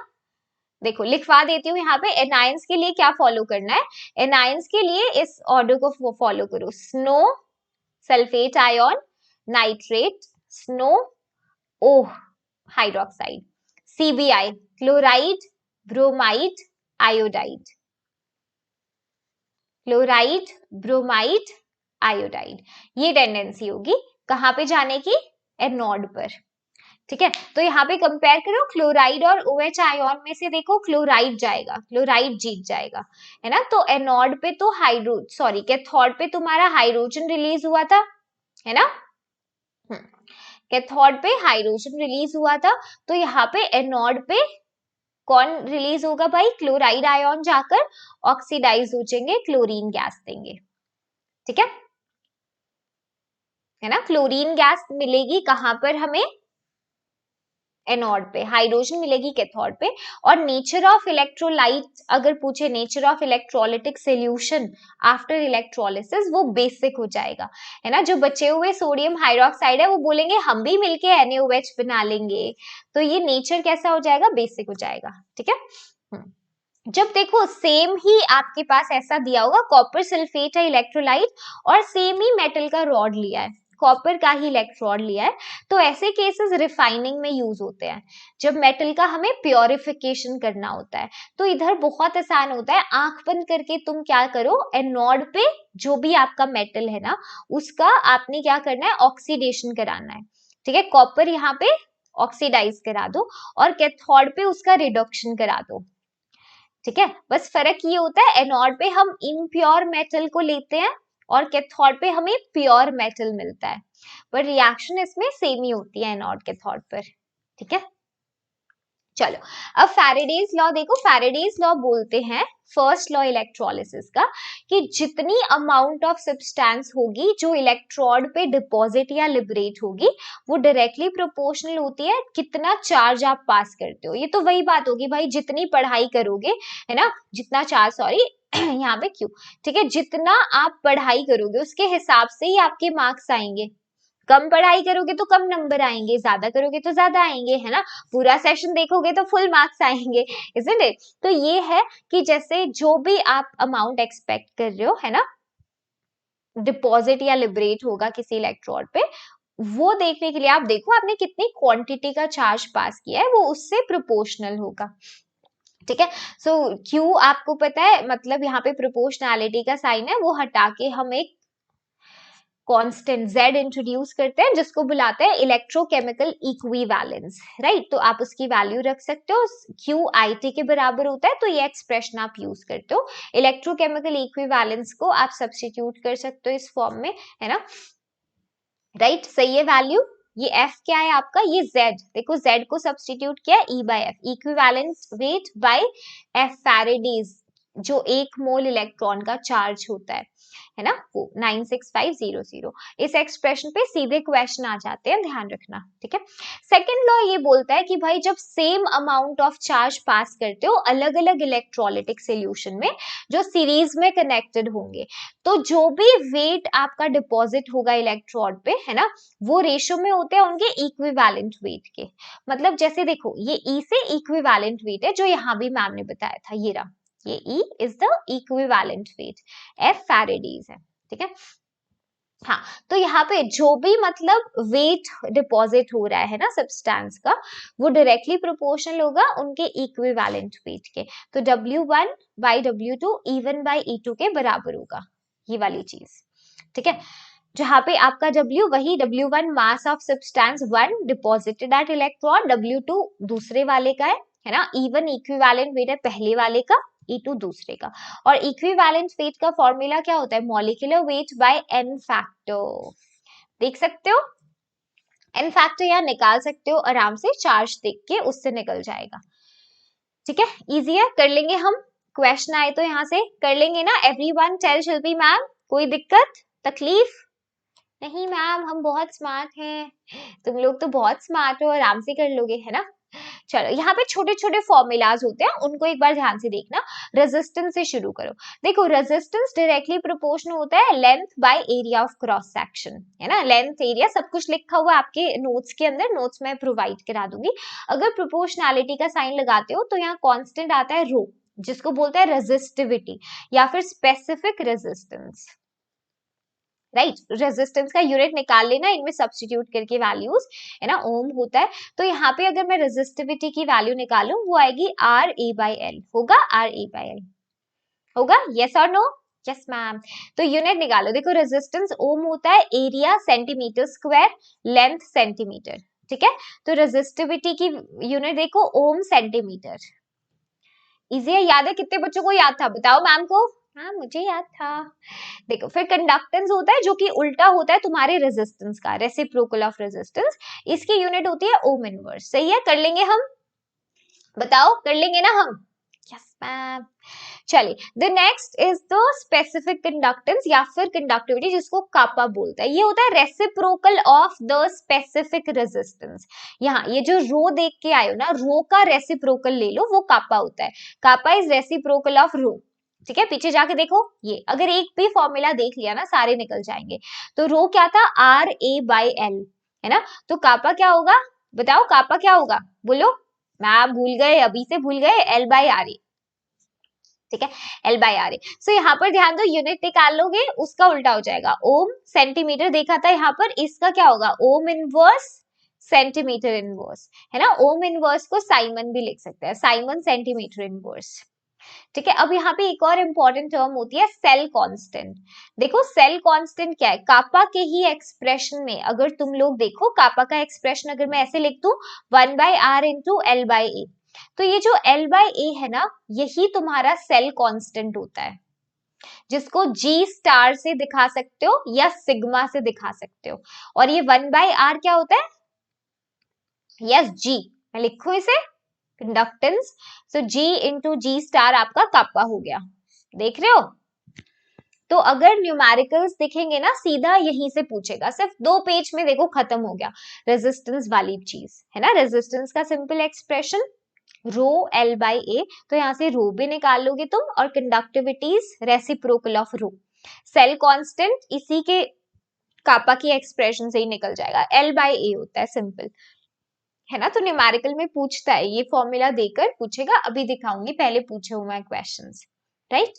देखो लिखवा देती हूँ यहाँ पे, एनायंस के लिए क्या फॉलो करना है, एनायंस के लिए इस ऑर्डर को फॉलो करो, snow sulphate ion, nitrate, snow oh hydroxide, CBI chloride, bromide, iodide, chloride, bromide, iodide. ये टेंडेंसी होगी कहाँ पे जाने की, एनोड पर, ठीक है। तो यहाँ पे कंपेयर करो क्लोराइड और OH आयन में से देखो क्लोराइड जाएगा, क्लोराइड जीत जाएगा, है ना। तो एनोड पे तो कैथोड पे तुम्हारा हाइड्रोजन रिलीज हुआ था, है ना, कैथोड पे हाइड्रोजन रिलीज हुआ था। तो यहाँ पे एनोड पे कौन रिलीज होगा भाई, क्लोराइड आयन जाकर ऑक्सीडाइज हो जाएंगे, क्लोरीन गैस देंगे, ठीक है ना। क्लोरीन गैस मिलेगी कहां पर हमें, एनोड पे, हाइड्रोजन मिलेगी कैथोड पे। और नेचर ऑफ इलेक्ट्रोलाइट अगर पूछे, nature of electrolytic solution after electrolysis, वो बेसिक हो जाएगा, है ना। जो बचे हुए सोडियम हाइड्रोक्साइड है वो बोलेंगे हम भी मिलके NaOH बना लेंगे, तो ये नेचर कैसा हो जाएगा, बेसिक हो जाएगा, ठीक है। जब देखो सेम ही आपके पास ऐसा दिया होगा, कॉपर सल्फेट है इलेक्ट्रोलाइट और सेम ही मेटल का रॉड लिया है, कॉपर का ही इलेक्ट्रोड लिया है, तो ऐसे केसेस रिफाइनिंग में यूज होते हैं, जब मेटल का हमें प्योरिफिकेशन करना होता है। तो इधर बहुत आसान होता है, आंख बंद करके तुम क्या करो, एनोड पे जो भी आपका मेटल है ना, उसका आपने क्या करना है, ऑक्सीडेशन कराना है, ठीक है। कॉपर यहाँ पे ऑक्सीडाइज करा दो और कैथोड पे उसका रिडक्शन करा दो, ठीक है। बस फर्क ये होता है, एनोड पे हम इम्प्योर मेटल को लेते हैं और कैथोड पे हमें प्योर मेटल मिलता है, पर रिएक्शन इसमें सेम ही होती है एनोड कैथोड पर, ठीक है। चलो अब फैराडेज लॉ देखो, फैराडेज लॉ बोलते हैं फर्स्ट लॉ इलेक्ट्रोलिसिस का, कि जितनी अमाउंट ऑफ सब्सटेंस होगी जो इलेक्ट्रोड पे डिपॉजिट या लिबरेट होगी, वो डायरेक्टली प्रोपोर्शनल होती है कितना चार्ज आप पास करते हो। ये तो वही बात होगी भाई, जितनी पढ़ाई करोगे, है ना, जितना चार्ज, सॉरी यहाँ पे क्यों, ठीक है, जितना आप पढ़ाई करोगे उसके हिसाब से ही आपके मार्क्स आएंगे। कम पढ़ाई करोगे तो कम नंबर आएंगे, ज्यादा करोगे तो ज्यादा आएंगे, है ना। पूरा सेशन देखोगे तो फुल मार्क्स आएंगे, इजंट इट। तो ये है कि जैसे जो भी आप अमाउंट एक्सपेक्ट कर रहे हो, है ना, डिपॉजिट या लिबरेट होगा किसी इलेक्ट्रोड पे, वो देखने के लिए आप देखो आपने कितनी क्वांटिटी का चार्ज पास किया है, वो उससे प्रोपोर्शनल होगा, ठीक है। सो क्यू आपको पता है, मतलब यहाँ पे प्रोपोर्शनैलिटी का साइन है, वो हटा के हम एक कांस्टेंट Z इंट्रोड्यूस करते हैं जिसको बुलाते हैं इलेक्ट्रोकेमिकल इक्विवेलेंस, राइट। तो आप उसकी वैल्यू रख सकते हो, QIT के बराबर होता है, तो ये एक्सप्रेशन आप यूज करते हो। इलेक्ट्रोकेमिकल इक्विवेलेंस को आप सब्स्टिट्यूट कर सकते हो इस फॉर्म में, है ना, राइट। सही है वैल्यू। ये F क्या है आपका, ये Z, देखो Z को सब्स्टिट्यूट किया E/F, equivalence weight by F Faraday's, जो 1 मोल इलेक्ट्रॉन का चार्ज होता है ना, वो 96500। इस एक्सप्रेशन पे सीधे क्वेश्चन आ जाते हैं, ध्यान रखना, ठीक है। सेकंड लॉ ये बोलता है कि भाई जब सेम अमाउंट ऑफ चार्ज पास करते हो अलग अलग इलेक्ट्रोलिटिक सोल्यूशन में जो सीरीज में कनेक्टेड होंगे, तो जो भी वेट आपका डिपॉजिट होगा इलेक्ट्रोड पे, है ना, वो रेशो में होते हैं उनके इक्विवेलेंट वेट के। मतलब जैसे देखो ये E से इक्विवेलेंट वेट है, जो यहाँ भी मैम ने बताया था, ये रहा, ये E is the equivalent weight, F Faraday's है, ठीक है। हाँ, तो यहाँ पे जो भी मतलब वेट डिपॉजिट हो रहा है ना सब्सटेंस का, वो डायरेक्टली प्रोपोर्शनल होगा उनके इक्विवेलेंट वेट के। तो W1 by W2 E1 by E2 के बराबर होगा, ये वाली चीज, ठीक है। जहां पे आपका W वही W1 mass of substance 1 deposited at electron, W2 दूसरे वाले का है ना, E1 इक्विवेलेंट वेट है पहले वाले का, E2 दूसरे का। और इक्विवेलेंट वेट का फॉर्मूला क्या होता है, molecular weight by n factor, देख सकते हो, n फैक्टर यहाँ निकाल सकते हो आराम से, चार्ज देख के उससे निकल जाएगा, ठीक है। इजी है, कर लेंगे हम, क्वेश्चन आए तो यहाँ से कर लेंगे ना। एवरीवन टेल शिल्पी मैम, कोई दिक्कत तकलीफ नहीं मैम, हम बहुत स्मार्ट हैं, तुम लोग तो बहुत स्मार्ट हो, आराम से कर लोगे, है ना। चलो यहाँ पे छोटे छोटे फॉर्मूलाज होते हैं, उनको एक बार ध्यान से देखना। रेजिस्टेंस से शुरू करो, देखो रेजिस्टेंस डायरेक्टली प्रोपोर्शनल होता है length by area of cross section, है ना, लेंथ एरिया सब कुछ लिखा हुआ आपके नोट्स के अंदर, नोट्स में प्रोवाइड करा दूंगी। अगर प्रोपोर्शनैलिटी का साइन लगाते हो तो यहाँ कांस्टेंट आता है रो, जिसको बोलते हैं रेजिस्टिविटी या फिर स्पेसिफिक रेजिस्टेंस, राइट। रेजिस्टेंस का यूनिट निकाल लेना, इनमें सब्स्टिट्यूट करके वैल्यूज, है ना, ओम होता है। तो यहाँ पे अगर मैं रेजिस्टिविटी की वैल्यू निकालूं वो आएगी RA/L, होगा RA/L, होगा, यस और नो, यस मैम। तो यूनिट निकालो, देखो रेजिस्टेंस ओम होता है, area centimetre square, length centimetre, ठीक है। तो रेजिस्टिविटी की यूनिट देखो ओम सेंटीमीटर, इजी है, याद है, कितने बच्चों को याद था बताओ मैम को, हाँ मुझे याद था। देखो फिर कंडक्टेंस होता है जो कि उल्टा होता है तुम्हारे रेजिस्टेंस का, रेसिप्रोकल ऑफ रेजिस्टेंस, इसकी यूनिट होती है ओम इनवर्स, सही है, कर लेंगे हम, बताओ कर लेंगे ना हम, यस मैम। चलिए, the next is the specific conductance या फिर कंडक्टिविटी, जिसको कापा बोलता है। ये होता है reciprocal of the specific resistance. यहाँ ये जो रो देख के आयो ना, रो का रेसिप्रोकल ले लो, वो कापा होता है। कापा इज रेसिप्रोकल ऑफ रो। ठीक है, पीछे जाके देखो, ये अगर एक भी फॉर्मूला देख लिया ना, सारे निकल जाएंगे। तो रो क्या था, आर ए बाई एल, है ना। तो कापा क्या होगा, बताओ कापा क्या होगा, बोलो। मैम भूल गए, अभी से भूल गए, एल बाई आर ए। ठीक है, एल बाई आर ए। सो यहाँ पर ध्यान दो, यूनिट निकाल लोगे उसका उल्टा हो जाएगा। ओम सेंटीमीटर देखा था यहाँ पर, इसका क्या होगा, ओम इनवर्स सेंटीमीटर इनवर्स, है ना। ओम इनवर्स को साइमन भी लिख सकते हैं, साइमन सेंटीमीटर इनवर्स। ठीक है, अब यहाँ पे एक और इंपॉर्टेंट टर्म होती है सेल कांस्टेंट। देखो सेल कांस्टेंट क्या है, कापा के ही एक्सप्रेशन में अगर तुम लोग देखो, कापा का एक्सप्रेशन अगर मैं ऐसे लिख दूं 1 by R into L by A, तो ये जो एल बाई ए है ना, यही तुम्हारा सेल कांस्टेंट होता है, जिसको जी स्टार से दिखा सकते हो या सिग्मा से दिखा सकते हो। और ये 1 बाई आर क्या होता है, यस जी, मैं लिखूं इसे कंडक्टेंस, सो जी इंटू जी स्टार आपका कापा हो गया। देख रहे हो, तो अगर न्यूमेरिकल्स दिखेंगे ना, सीधा यहीं से पूछेगा, सिर्फ 2 पेज में देखो खत्म हो गया रेजिस्टेंस वाली चीज, है ना। रेजिस्टेंस का simple expression rho L by A, तो यहां से रो भी निकाल लोगे तुम, और conductivities reciprocal of rho. Cell constant इसी के कापा की एक्सप्रेशन से ही निकल जाएगा, एल बाई ए होता है सिंपल, है ना। तो न्यूमेरिकल में पूछता है, ये फॉर्मूला देकर पूछेगा, अभी दिखाऊंगी, पहले पूछे हुए हैं क्वेश्चंस, राइट।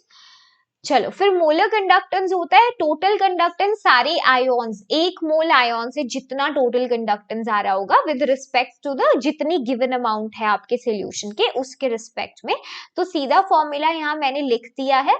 चलो, फिर मोलर कंडक्टेंस होता है टोटल कंडक्टेंस, सारे आयोन्स, एक मोल आयोन से जितना टोटल कंडक्टेंस आ रहा होगा विद रिस्पेक्ट टू द जितनी गिवन अमाउंट है आपके सॉल्यूशन के, उसके रिस्पेक्ट में। तो सीधा फॉर्मूला यहाँ मैंने लिख दिया है,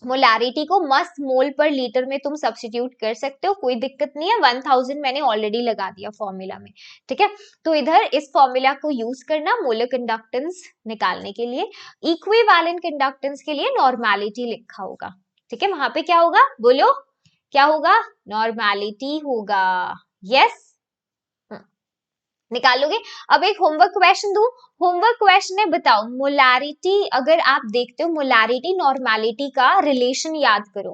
मोलारिटी को मस्त मोल पर लीटर में तुम सब्स्टिट्यूट कर सकते हो, कोई दिक्कत नहीं है। 1000 मैंने ऑलरेडी लगा दिया फॉर्मूला में, ठीक है। तो इधर इस फॉर्मूला को यूज करना मोलर कंडक्टेंस निकालने के लिए। इक्विवेलेंट कंडक्टेंस के लिए नॉर्मेलिटी लिखा होगा, ठीक है। वहां पे क्या होगा, बोलो क्या होगा, नॉर्मेलिटी होगा, यस। निकालोगे। अब एक होमवर्क क्वेश्चन दूं, होमवर्क क्वेश्चन है, बताओ मोलारिटी, अगर आप देखते हो मोलारिटी नॉर्मेलिटी का रिलेशन याद करो,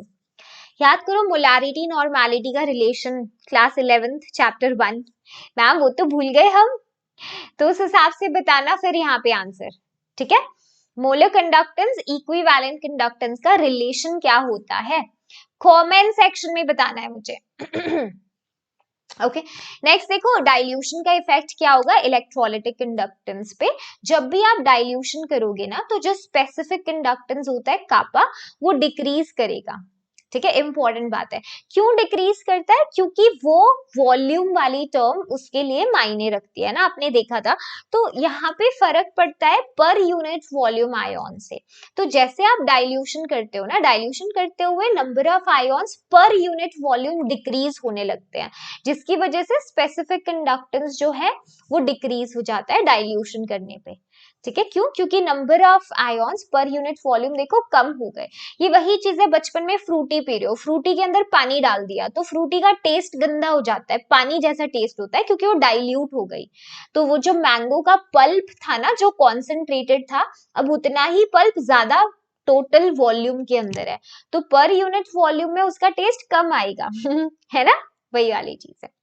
याद करो मोलारिटी नॉर्मेलिटी का relation, class 11th chapter 1। Ma'am वो तो भूल गए हम, तो उस हिसाब से बताना फिर यहाँ पे आंसर, ठीक है। मोलर कंडक्टेंस इक्विवेलेंट कंडक्टेंस का रिलेशन क्या होता है, कमेंट सेक्शन में बताना है मुझे। ओके, नेक्स्ट देखो डाइल्यूशन का इफेक्ट क्या होगा इलेक्ट्रोलाइटिक कंडक्टेंस पे। जब भी आप डाइल्यूशन करोगे ना, तो जो स्पेसिफिक कंडक्टेंस होता है कापा, वो डिक्रीज करेगा, ठीक है। इंपॉर्टेंट बात है, क्यों डिक्रीज करता है, क्योंकि वो वॉल्यूम वाली टर्म उसके लिए मायने रखती है ना, आपने देखा था। तो यहाँ पे फर्क पड़ता है पर यूनिट वॉल्यूम आयोन से। तो जैसे आप डाइल्यूशन करते हो ना, डाइल्यूशन करते हुए number of ions per unit volume decrease होने लगते हैं, जिसकी वजह से स्पेसिफिक कंडक्टेंस जो है वो डिक्रीज हो जाता है डाइल्यूशन करने पे, ठीक है। क्यों, क्योंकि number of ions per unit volume देखो कम हो गए। ये वही चीज है, बचपन में फ्रूटी पी रहे हो, फ्रूटी के अंदर पानी डाल दिया तो फ्रूटी का टेस्ट गंदा हो जाता है, पानी जैसा टेस्ट होता है, क्योंकि वो डाइल्यूट हो गई। तो वो जो मैंगो का पल्प था ना, जो कॉन्सेंट्रेटेड था, अब उतना ही पल्प ज्यादा टोटल वॉल्यूम के अंदर है, तो पर यूनिट वॉल्यूम में उसका टेस्ट कम आएगा। है ना, वही वाली चीज है।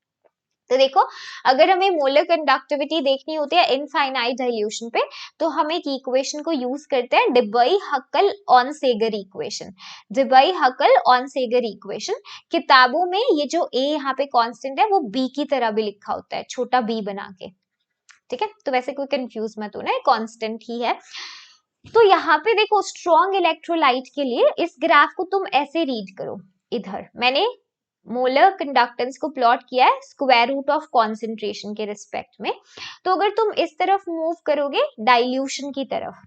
तो देखो, अगर हमें मोलर कंडक्टिविटी देखनी होती है इनफाइनाइट डाइल्यूशन पे, तो हम एक इक्वेशन को यूज करते हैं, डेबाई-हक्कल ऑन-सेगर इक्वेशन। डेबाई-हक्कल ऑन-सेगर इक्वेशन, किताबों में ये जो ए यहाँ पे कांस्टेंट है, वो बी की तरह भी लिखा होता है, छोटा बी बना के, ठीक है। तो वैसे कोई कंफ्यूज मत होना, कांस्टेंट ही है। तो यहाँ पे देखो स्ट्रॉन्ग इलेक्ट्रोलाइट के लिए इस ग्राफ को तुम ऐसे रीड करो, इधर मैंने मोलर कंडक्टेंस को प्लॉट किया है स्क्वायर रूट ऑफ कॉन्सेंट्रेशन के रिस्पेक्ट में। तो अगर तुम इस तरफ मूव करोगे डाइल्यूशन की तरफ,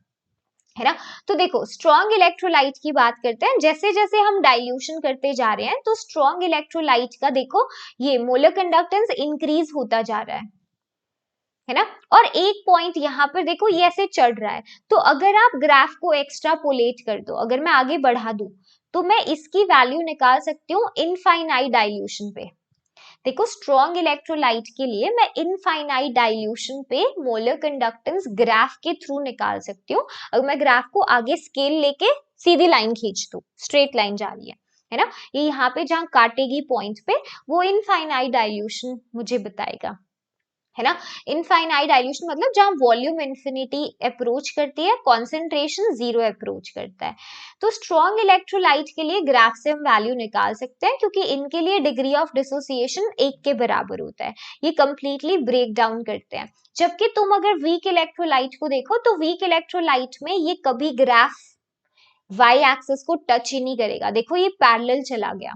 है ना, तो देखो स्ट्रॉन्ग इलेक्ट्रोलाइट की बात करते हैं, जैसे जैसे हम डाइल्यूशन करते जा रहे हैं, तो स्ट्रॉन्ग इलेक्ट्रोलाइट का देखो ये मोलर कंडक्टेंस इंक्रीज होता जा रहा है ना। और एक पॉइंट यहाँ पर देखो ये ऐसे चढ़ रहा है, तो अगर आप ग्राफ को एक्स्ट्रापोलेट कर दो, अगर मैं आगे बढ़ा दूं, तो मैं इसकी वैल्यू निकाल सकती हूँ इनफाइनाइट डाइल्यूशन पे। देखो स्ट्रॉन्ग इलेक्ट्रोलाइट के लिए मैं इनफाइनाइट डाइल्यूशन पे मोलर कंडक्टेंस ग्राफ के थ्रू निकाल सकती हूँ। अगर मैं ग्राफ को आगे स्केल लेके सीधी लाइन खींच दूं, स्ट्रेट लाइन जा रही है ना, ये यहाँ पे जहां काटेगी पॉइंट पे वो इनफाइनाइट डाइल्यूशन मुझे बताएगा, है ना। इनफाइनाइट डाइल्यूशन मतलब जहां वॉल्यूम इंफिनिटी अप्रोच करती है, कॉन्सेंट्रेशन जीरो अप्रोच करता है। तो स्ट्रॉन्ग इलेक्ट्रोलाइट के लिए ग्राफ से हम वैल्यू निकाल सकते हैं, क्योंकि इनके लिए डिग्री ऑफ डिसोसिएशन 1 के बराबर होता है, ये कंप्लीटली ब्रेक डाउन करते हैं। जबकि तुम अगर वीक इलेक्ट्रोलाइट को देखो तो वीक इलेक्ट्रोलाइट में ये कभी ग्राफ वाई एक्सिस को टच ही नहीं करेगा, देखो ये पैरेलल चला गया,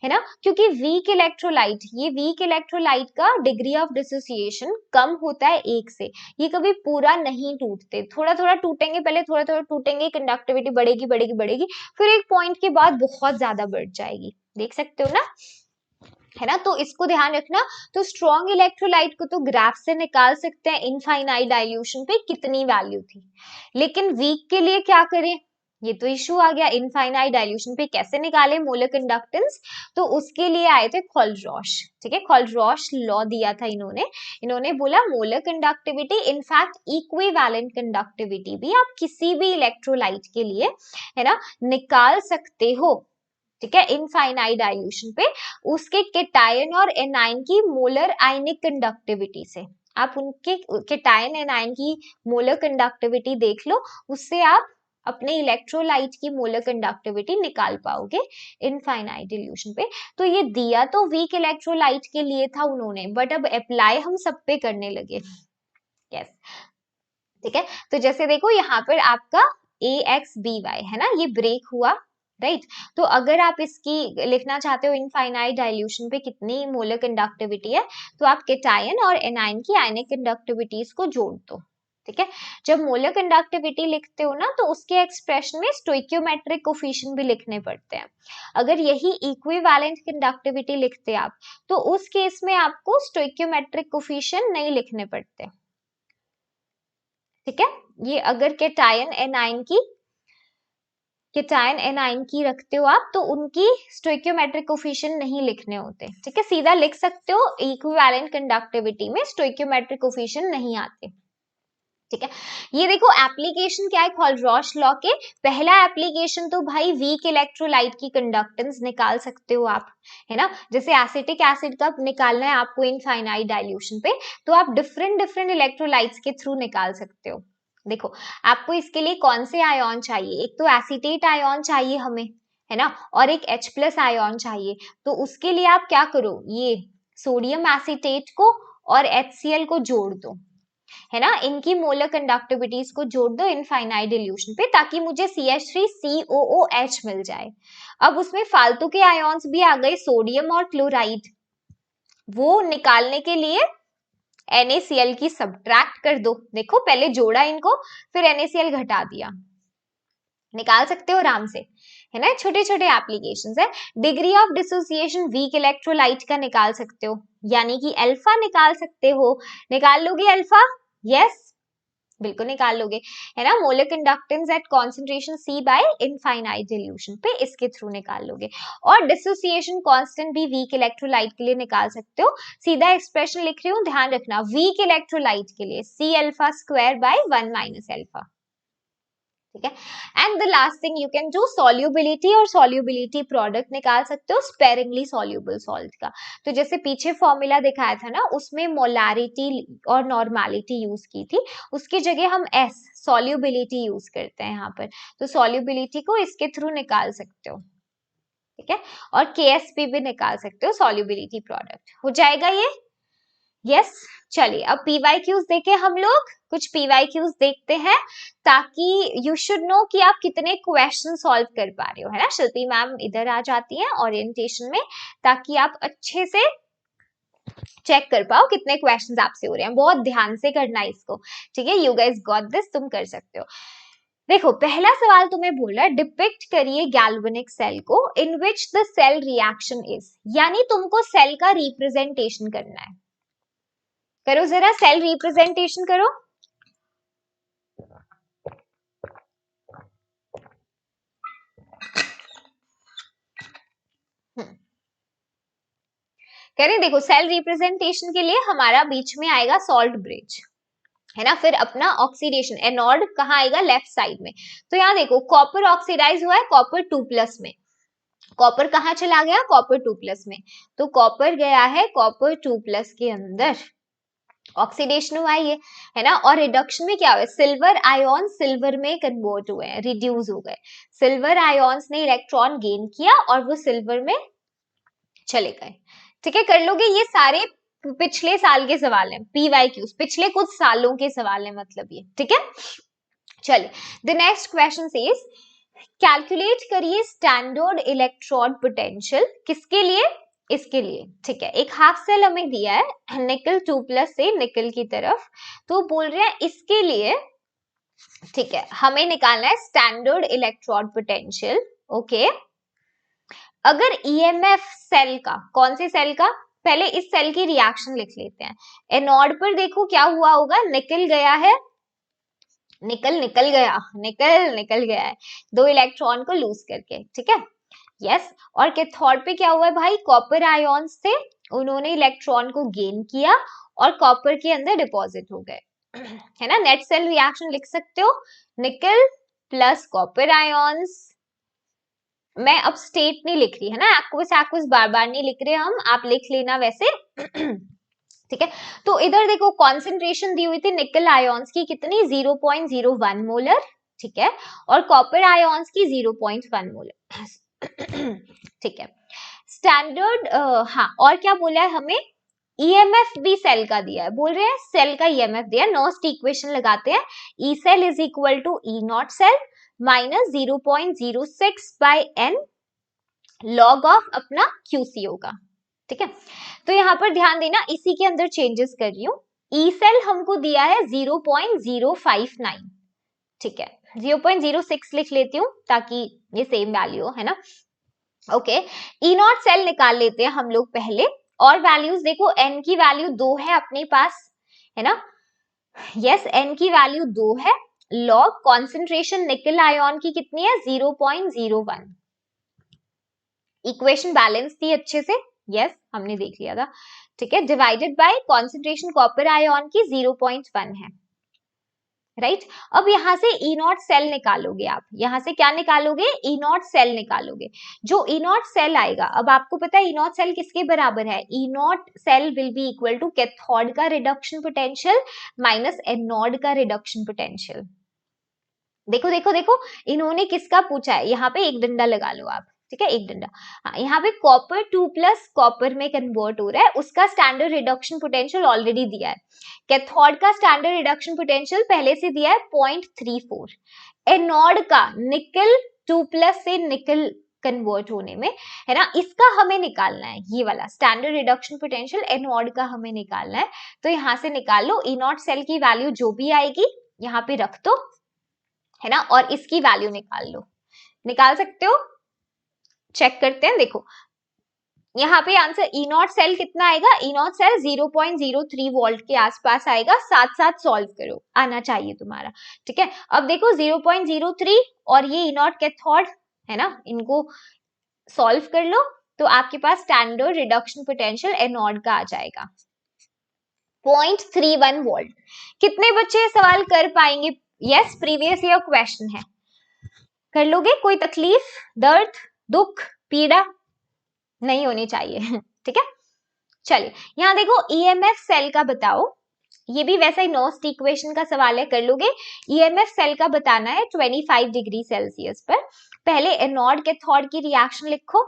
है ना, क्योंकि वीक इलेक्ट्रोलाइट का डिग्री ऑफ डिसोसिएशन कम होता है 1 से, ये कभी पूरा नहीं टूटते, थोड़ा थोड़ा टूटेंगे, पहले थोड़ा थोड़ा टूटेंगे, कंडक्टिविटी बढ़ेगी बढ़ेगी बढ़ेगी, फिर एक पॉइंट के बाद बहुत ज्यादा बढ़ जाएगी, देख सकते हो ना, है ना। तो इसको ध्यान रखना। तो स्ट्रॉन्ग इलेक्ट्रोलाइट को तो ग्राफ से निकाल सकते हैं इनफाइनाइट डाइल्यूशन पे कितनी वैल्यू थी, लेकिन वीक के लिए क्या करें, ये तो इशू आ गया, इनफाइनाइट डाइल्यूशन पे कैसे निकाले मोलर कंडक्टेंस। तो उसके लिए आए थे खोलरॉश, ठीक है, खोलरॉश लॉ दिया था इन्होंने बोला molar conductivity in fact equivalent conductivity भी आप किसी भी इलेक्ट्रोलाइट के लिए, है ना, निकाल सकते हो, ठीक है, इनफाइनाइट डाइल्यूशन पे उसके केटायन और एनायन की मोलर आयनिक कंडक्टिविटी से। आप उनके केटायन एनायन की मोलर कंडक्टिविटी देख लो, उससे आप अपने इलेक्ट्रोलाइट की मोलर कंडक्टिविटी निकाल पाओगे इनफाइनाइट डिल्यूशन पे। तो ये दिया तो वीक इलेक्ट्रोलाइट के लिए था उन्होंने, बट अब अप्लाई हम सब पे करने लगे, यस, ठीक है। तो जैसे देखो यहाँ पर आपका AXBY है ना, ये ब्रेक हुआ, राइट। तो अगर आप इसकी लिखना चाहते हो इनफाइनाइट डाइल्यूशन पे कितनी मोलर कंडक्टिविटी है, तो आप केटायन और एनायन की आयनिक कंडक्टिविटीज को जोड़ दो, ठीक है। जब मोलर कंडक्टिविटी लिखते हो ना तो उसके एक्सप्रेशन में स्टोइकियोमेट्रिक कोफिशिएंट भी लिखने पड़ते हैं। अगर यही इक्विवेलेंट कंडक्टिविटी लिखते आप तो उस केस में आपको स्टोइकियोमेट्रिक कोफिशिएंट नहीं लिखने पड़ते, ठीक है। ये अगर केटायन एनायन की रखते हो आप तो उनकी स्टोइकियोमेट्रिक कोफिशिएंट नहीं लिखने होते, ठीक है, सीधा लिख सकते हो इक्विवेलेंट कंडक्टिविटी में स्टोइकियोमेट्रिक कोफिशिएंट नहीं आते, ठीक है। ये देखो एप्लीकेशन क्या है खोलरॉश लॉ के, पहला एप्लीकेशन तो भाई वीक इलेक्ट्रोलाइट की कंडक्टेंस निकाल सकते हो आप, है ना, जैसे एसिटिक एसिड का निकालना है आपको इनफाइनाइट डाइल्यूशन पे, तो आप डिफरेंट डिफरेंट इलेक्ट्रोलाइट्स के थ्रू निकाल सकते हो। देखो आपको इसके लिए कौन से आयन चाहिए, एक तो एसीटेट आयन चाहिए हमें, है ना, और एक H+ आयन चाहिए। तो उसके लिए आप क्या करो, ये सोडियम एसीटेट को और HCl को जोड़ दो, है ना, इनकी मोलर कंडक्टिविटीज को जोड़ दो इनफाइनाइट डिल्यूशन पे, ताकि मुझे CH3COOH मिल जाए। अब उसमें फालतू के आयन्स भी आ गए, सोडियम और क्लोराइड, वो निकालने के लिए NaCl की सब्ट्रैक्ट कर दो, देखो पहले जोड़ा इनको फिर NaCl घटा दिया, निकाल सकते हो आराम से, है ना, छोटे छोटे एप्लीकेशंस है। Degree of dissociation weak electrolyte का निकाल सकते हो, यानी कि अल्फा निकाल सकते हो, निकाल लोगे अल्फा, यस बिल्कुल निकाल लोगे, है ना, molar conductance at concentration C by infinite dilution पे इसके थ्रू निकाल लोगे। और डिसोसिएशन कांस्टेंट भी वीक इलेक्ट्रोलाइट के लिए निकाल सकते हो, सीधा एक्सप्रेशन लिख रही हूँ, ध्यान रखना, वीक इलेक्ट्रोलाइट के लिए C∝² बाय 1 माइनस अल्फा, ठीक है। And the last thing you can do, solubility और सॉल्युबिलिटी प्रोडक्ट निकाल सकते हो स्पेरिंगली सॉल्युबल सॉल्ट का। तो जैसे पीछे फॉर्मूला दिखाया था ना, उसमें मोलारिटी और नॉर्मालिटी यूज की थी, उसकी जगह हम S सॉल्युबिलिटी यूज करते हैं यहाँ पर, तो सॉल्युबिलिटी को इसके थ्रू निकाल सकते हो, ठीक है, और KSP भी निकाल सकते हो, सॉल्युबिलिटी प्रोडक्ट हो जाएगा ये, यस। चलिए अब PYQs देखें, हम लोग कुछ PYQs देखते हैं ताकि यू शुड नो कि आप कितने क्वेश्चन सॉल्व कर पा रहे हो, है ना। शिल्पी मैम इधर आ जाती हैं ओरिएंटेशन में, ताकि आप अच्छे से चेक कर पाओ कितने क्वेश्चंस आपसे हो रहे हैं, बहुत ध्यान से करना है इसको, ठीक है, यू गाइस गॉट दिस, तुम कर सकते हो। देखो पहला सवाल तुम्हें बोला डिपिक्ट करिए गैल्वेनिक सेल को in which the cell reaction is, यानी तुमको सेल का रिप्रेजेंटेशन करना है, करो जरा सेल रिप्रेजेंटेशन करो। कह रहे देखो सेल रिप्रेजेंटेशन के लिए हमारा बीच में आएगा सॉल्ट ब्रिज, है ना, फिर अपना ऑक्सीडेशन एनोड कहाँ आएगा, लेफ्ट साइड में। तो यहाँ देखो कॉपर ऑक्सीडाइज हुआ है कॉपर 2+ में, कॉपर कहाँ चला गया, कॉपर 2+ में, तो कॉपर गया है कॉपर 2+ के अंदर, ऑक्सीडेशन हुआ है ना। और रिडक्शन में क्या हुआ, सिल्वर आयोन सिल्वर में कन्वर्ट हुए हैं, रिड्यूस हो गए, सिल्वर आयोन्स ने इलेक्ट्रॉन गेन किया और वो सिल्वर में चले गए। ठीक है, कर लोगे, ये सारे पिछले साल के सवाल हैं, पीवाईक्यूज पिछले कुछ सालों के सवाल हैं मतलब ये। ठीक है, चलिए the next question is calculate करिए स्टैंडर्ड इलेक्ट्रोड पोटेंशियल, किसके लिए, इसके लिए। ठीक है, एक हाफ सेल हमें दिया है निकल 2+ से निकल की तरफ, तो बोल रहे हैं इसके लिए, ठीक है, हमें निकालना है स्टैंडर्ड इलेक्ट्रोड पोटेंशियल। ओके, अगर ईएमएफ सेल का, कौन से सेल का, पहले इस सेल की रिएक्शन लिख लेते हैं। एनोड पर देखो क्या हुआ होगा, निकल गया है, निकल निकल गया, निकल निकल गया है 2 इलेक्ट्रॉन को लूज करके। ठीक है, यस, और कैथोड पे क्या हुआ है भाई, कॉपर आयोन्स थे, उन्होंने इलेक्ट्रॉन को गेन किया और कॉपर के अंदर डिपॉजिट हो गए, है ना। नेट सेल रिएक्शन लिख सकते हो, निकल प्लस कॉपर आयोन्स, मैं अब स्टेट नहीं लिख रही, है ना, एक्वस बार बार नहीं लिख रहे हम, आप लिख लेना वैसे। ठीक है, तो इधर देखो कॉन्सेंट्रेशन दी हुई थी निकल आयोन्स की कितनी, 0.01 मोलर, ठीक है, और कॉपर आयोन्स की 0.1 मोलर। ठीक है, स्टैंडर्ड, हाँ, और क्या बोला है हमें, ईएमएफ भी सेल का दिया है, बोल रहे हैं सेल का ईएमएफ दिया है, नॉस्ट इक्वेशन लगाते हैं, E cell is equal to E not cell minus 0.06 by n log of अपना क्यूसी होगा। ठीक है, तो यहां पर ध्यान देना, इसी के अंदर चेंजेस कर रही हूँ, ई सेल हमको दिया है 0.059, ठीक है, 0.06 लिख लेती हूँ ताकि ये सेम वैल्यू हो, है ना। ओके, ई नॉट सेल निकाल लेते हैं हम लोग पहले, और वैल्यूज देखो, एन की वैल्यू 2 है अपने पास, है ना, यस, एन की वैल्यू 2 है, लॉग कॉन्सेंट्रेशन निकल आयन की कितनी है, 0.01, इक्वेशन बैलेंस थी अच्छे से, यस, हमने देख लिया था। ठीक है, divided by concentration copper ion की 0.1 है, राइट। अब यहां से ई नॉट सेल निकालोगे आप, यहां से क्या निकालोगे, ई नॉट सेल निकालोगे, जो ई नॉट सेल आएगा, अब आपको पता है ई नॉट सेल किसके बराबर है, E not cell will be equal to cathode का रिडक्शन पोटेंशियल माइनस एनोड का रिडक्शन पोटेंशियल। देखो देखो देखो, इन्होंने किसका पूछा है, यहाँ पे एक डंडा लगा लो आप, ठीक है, एक डंडा, हाँ, यहाँ पे कॉपर 2+ कॉपर में कन्वर्ट हो रहा है, उसका स्टैंडर्ड रिडक्शन पोटेंशियल ऑलरेडी दिया है, कैथोड का स्टैंडर्ड रिडक्शन पोटेंशियल पहले से दिया है 0.34, एनोड का निकल 2+ से निकल कन्वर्ट होने में, है ना, इसका हमें निकालना है, ये वाला स्टैंडर्ड रिडक्शन पोटेंशियल एनोड का हमें निकालना है, तो यहां से निकाल लो, ई नॉट सेल की वैल्यू जो भी आएगी यहाँ पे रख दो, है ना, और इसकी वैल्यू निकाल लो, निकाल सकते हो, चेक करते हैं, देखो यहाँ पे आंसर ई नॉट सेल कितना आएगा, ई नॉट सेल 0.03 वोल्ट के आसपास आएगा, साथ साथ सॉल्व करो, आना चाहिए तुम्हारा। ठीक है, अब देखो 0.03 और ये ई नॉट कैथोड, है ना, इनको सॉल्व कर लो, तो आपके पास स्टैंडर्ड रिडक्शन पोटेंशियल एनोड का आ जाएगा 0.31 वोल्ट। कितने बच्चे सवाल कर पाएंगे, यस, प्रीवियस ईयर क्वेश्चन है, कर लोगे, कोई तकलीफ, दर्द, दुख, पीड़ा नहीं होनी चाहिए। ठीक है, चलिए यहाँ देखो ईएमएफ सेल का बताओ, ये भी वैसा ही नॉस्ट इक्वेशन का सवाल है, कर लोगे। ईएमएफ सेल का बताना है 25 डिग्री सेल्सियस पर, पहले एनोड कैथोड की रिएक्शन लिखो,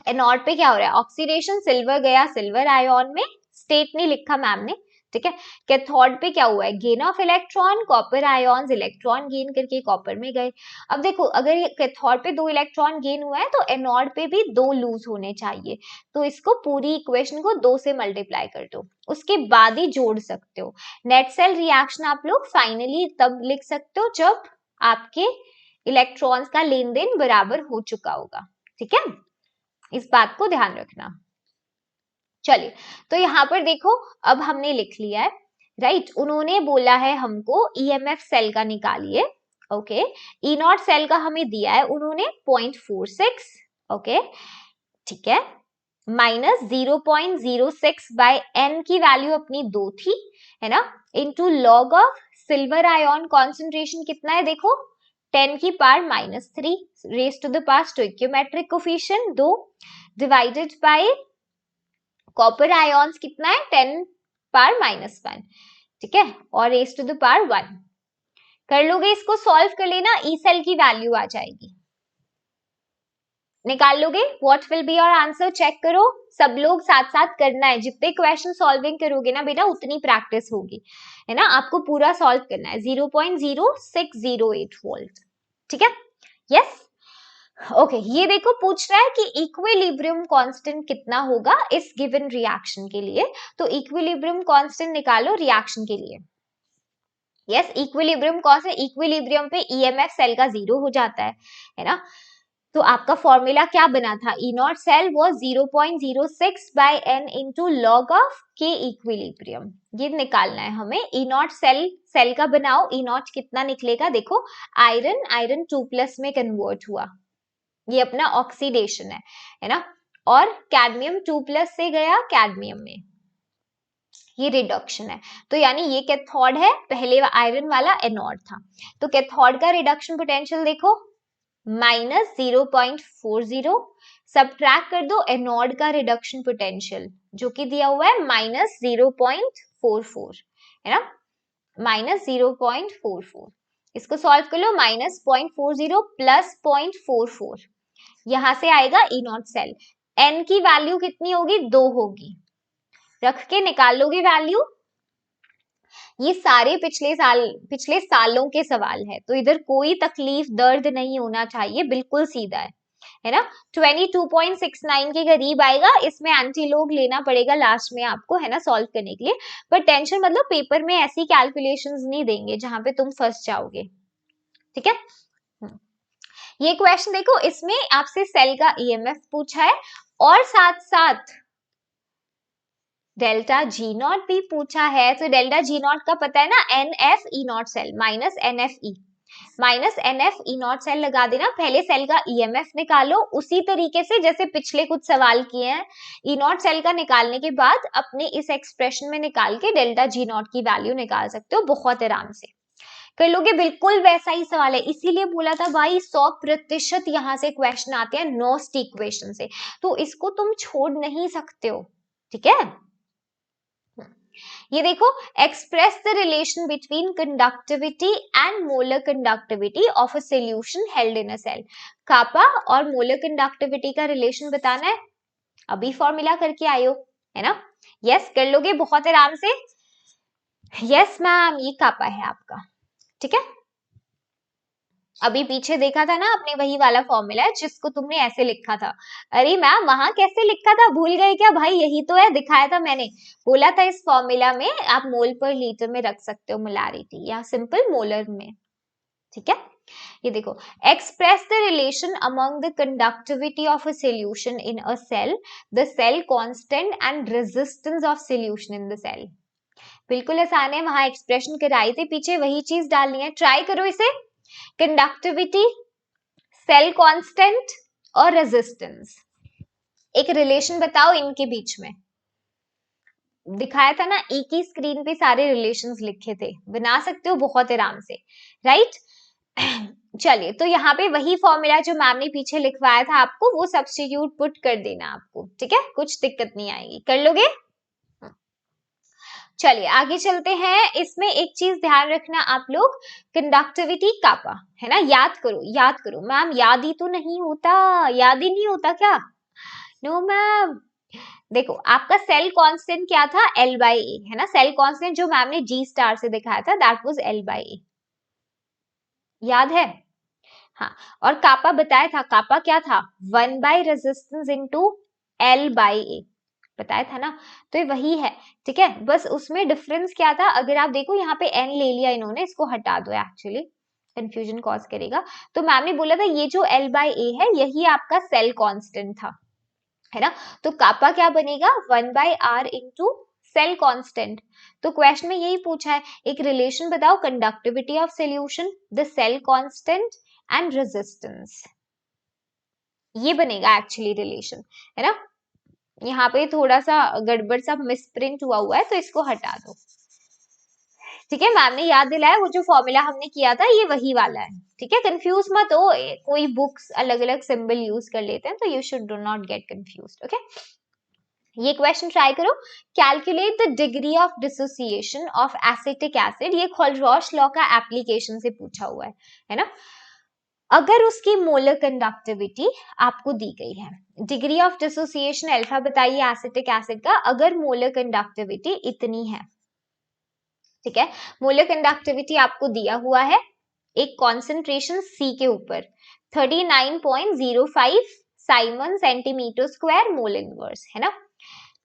एनोड पे क्या हो रहा है, ऑक्सीडेशन, सिल्वर गया सिल्वर आयन में, स्टेट नहीं लिखा मैम ने, ठीक है, कैथोड पे क्या हुआ है, gain of electron, copper ions electron gain करके कॉपर में गए। अब देखो अगर ये कैथोड पे 2 इलेक्ट्रॉन गेन हुआ है तो एनोड पे भी 2 लूज होने चाहिए, तो इसको पूरी इक्वेशन को 2 से मल्टीप्लाई कर दो, उसके बाद ही जोड़ सकते हो। नेट सेल रिएक्शन आप लोग फाइनली तब लिख सकते हो जब आपके इलेक्ट्रॉन्स का लेन देन बराबर हो चुका होगा, ठीक है, इस बात को ध्यान रखना। चलिए, तो यहाँ पर देखो अब हमने लिख लिया है, राइट, उन्होंने बोला है हमको ईएमएफ सेल का निकालिए, ओके, ई नॉट सेल का हमें दिया है उन्होंने 0.46, ओके, ठीक है, माइनस 0.06 बाय n की वैल्यू अपनी 2 थी, है ना, into log of silver ion concentration कितना है देखो 10 की power -3 raise to the power stoichiometric coefficient 2 divided by copper ions कितना है 10 पावर -1, ठीक है, और रेज टू द पावर 1 कर लोगे, इसको सॉल्व कर लेना, ई सेल की वैल्यू आ जाएगी, निकाल लोगे, what will be your answer, check करो, सब लोग साथ साथ करना है, जितने क्वेश्चन सॉल्विंग करोगे ना बेटा उतनी प्रैक्टिस होगी, है ना, आपको पूरा सॉल्व करना है, 0.0608 वोल्ट, ठीक है, यस, ओके, ये देखो पूछ रहा है कि इक्विलिब्रियम कांस्टेंट कितना होगा इस गिवन रिएक्शन के लिए, तो इक्विलिब्रियम कांस्टेंट निकालो रिएक्शन के लिए, यस, इक्विलिब्रियम कांस्टेंट, इक्विलिब्रियम पे ईएमएफ सेल का 0 हो जाता है ना, तो आपका फॉर्मूला क्या बना था, E not cell was 0.06 by n into log of K equilibrium, ये निकालना है हमें, ई नॉट सेल का बनाओ, ई नॉट कितना निकलेगा देखो, आयरन 2+ में कन्वर्ट हुआ, ये अपना ऑक्सीडेशन है ना, और कैडमियम 2+ से गया कैडमियम में, ये रिडक्शन है, तो यानी ये कैथोड है, पहले आयरन वाला एनोड था, तो कैथोड का रिडक्शन पोटेंशियल देखो -0.40, सब्ट्रैक्ट कर दो एनोड का रिडक्शन पोटेंशियल जो कि दिया हुआ है -0.44, है ना, -0.44, इसको सॉल्व कर लो, -0.40 प्लस 0.44, यहां से आएगा ई नॉट सेल, एन की वैल्यू कितनी होगी 2 होगी, रख के निकाल लोगे वैल्यू, ये सारे पिछले सालों के सवाल है, तो इधर कोई तकलीफ दर्द नहीं होना चाहिए, बिल्कुल सीधा है ना, 22.69 के करीब आएगा, इसमें एंटी लॉग लेना पड़ेगा लास्ट में आपको, है ना, सॉल्व करने के लिए, पर टेंशन मतलब पेपर में ऐसी कैलकुलेशंस नहीं देंगे जहां पे तुम फंस जाओगे, ठीक है, ये क्वेश्चन देखो, इसमें आपसे सेल का ईएमएफ पूछा है और साथ साथ डेल्टा जी नॉट भी पूछा है, तो डेल्टा जी नॉट का पता है ना, NF E not cell minus NF E not cell लगा देना, पहले सेल का ईएमएफ निकालो, उसी तरीके से जैसे पिछले कुछ सवाल किए हैं, ई नॉट सेल का निकालने के बाद अपने इस एक्सप्रेशन में निकाल के डेल्टा जी नॉट की वैल्यू निकाल सकते हो बहुत आराम से, कर लोगे, बिल्कुल वैसा ही सवाल है, इसीलिए बोला था भाई 100% यहाँ से क्वेश्चन आते हैं नोस्ट इक्वेशन से, तो इसको तुम छोड़ नहीं सकते हो, ठीक है, ये देखो, express the relation between conductivity and molar conductivity of a solution held in a cell, kappa और मोलर कंडक्टिविटी का रिलेशन बताना है, अभी फॉर्मूला करके आयो, है ना, यस, कर लोगे बहुत आराम से, यस मैम, ये कापा है आपका, ठीक है, अभी पीछे देखा था ना आपने, वही वाला फॉर्मूला है जिसको तुमने ऐसे लिखा था, अरे मैम वहां कैसे लिखा था, भूल गए क्या भाई, यही तो है, दिखाया था मैंने, बोला था इस फॉर्मूला में आप मोल पर लीटर में रख सकते हो मोलारिटी, या सिंपल मोलर में, ठीक है, ये देखो, express the relation among the conductivity of a solution in a cell, the cell constant and resistance of solution in the cell, बिल्कुल आसान है, वहां एक्सप्रेशन कराई थी पीछे, वही चीज डालनी है, ट्राई करो इसे, कंडक्टिविटी, सेल कांस्टेंट और रेजिस्टेंस, एक रिलेशन बताओ इनके बीच में, दिखाया था ना, एक ही स्क्रीन पे सारे रिलेशंस लिखे थे, बना सकते हो बहुत आराम से, राइट, चलिए, तो यहाँ पे वही फॉर्मूला जो मैम ने पीछे लिखवाया था आपको, वो सब्स्टिट्यूट पुट कर देना आपको, ठीक है, कुछ दिक्कत नहीं आएगी, कर लोगे, चलिए आगे चलते हैं, इसमें एक चीज ध्यान रखना आप लोग, कंडक्टिविटी कापा, है ना, याद करो, मैम याद ही तो नहीं होता, याद ही नहीं होता क्या, नो मैम, देखो आपका सेल कांस्टेंट क्या था, L/A, है ना, सेल कांस्टेंट जो मैम ने G* से दिखाया था, दैट वाज L/A, याद है, हाँ, और कापा बताया था, कापा क्या था, 1/रेजिस्टेंस इंटू L/A, बताया था ना, तो ये वही है, ठीक है, बस उसमें डिफरेंस क्या था, अगर आप देखो यहाँ पे n ले लिया इन्होंने, इसको हटा दो, एक्चुअली कंफ्यूजन कॉज करेगा, तो मैम ने बोला था ये जो L/A है यही आपका सेल कांस्टेंट था, है ना, तो कापा क्या बनेगा 1/R इंटू सेल कांस्टेंट, तो क्वेश्चन में यही पूछा है, एक रिलेशन बताओ conductivity of solution, the cell constant and resistance, ये बनेगा एक्चुअली रिलेशन, है ना, यहाँ पे थोड़ा सा गड़बड़ सा मिसप्रिंट हुआ है, तो इसको हटा दो। ठीक है, मैम ने याद दिलाया, वो जो फॉर्मूला हमने किया था ये वही वाला है। ठीक है, कंफ्यूज मत हो, कोई बुक्स अलग अलग सिंबल यूज कर लेते हैं, तो you should do not gate confused. Okay, ये क्वेश्चन ट्राई करो। Calculate the degree of dissociation of acetic acid, ये खोलरॉश लॉ का एप्लीकेशन से पूछा हुआ है ना। अगर उसकी मोलर कंडक्टिविटी आपको दी गई है, डिग्री ऑफ डिसोसिएशन अल्फा बताइए एसिटिक एसिड का, अगर मोलर कंडक्टिविटी इतनी है, ठीक है, मोलर कंडक्टिविटी आपको दिया हुआ है एक कॉन्सेंट्रेशन C के ऊपर 39.05 Simon centimetre square mole inverse, है ना।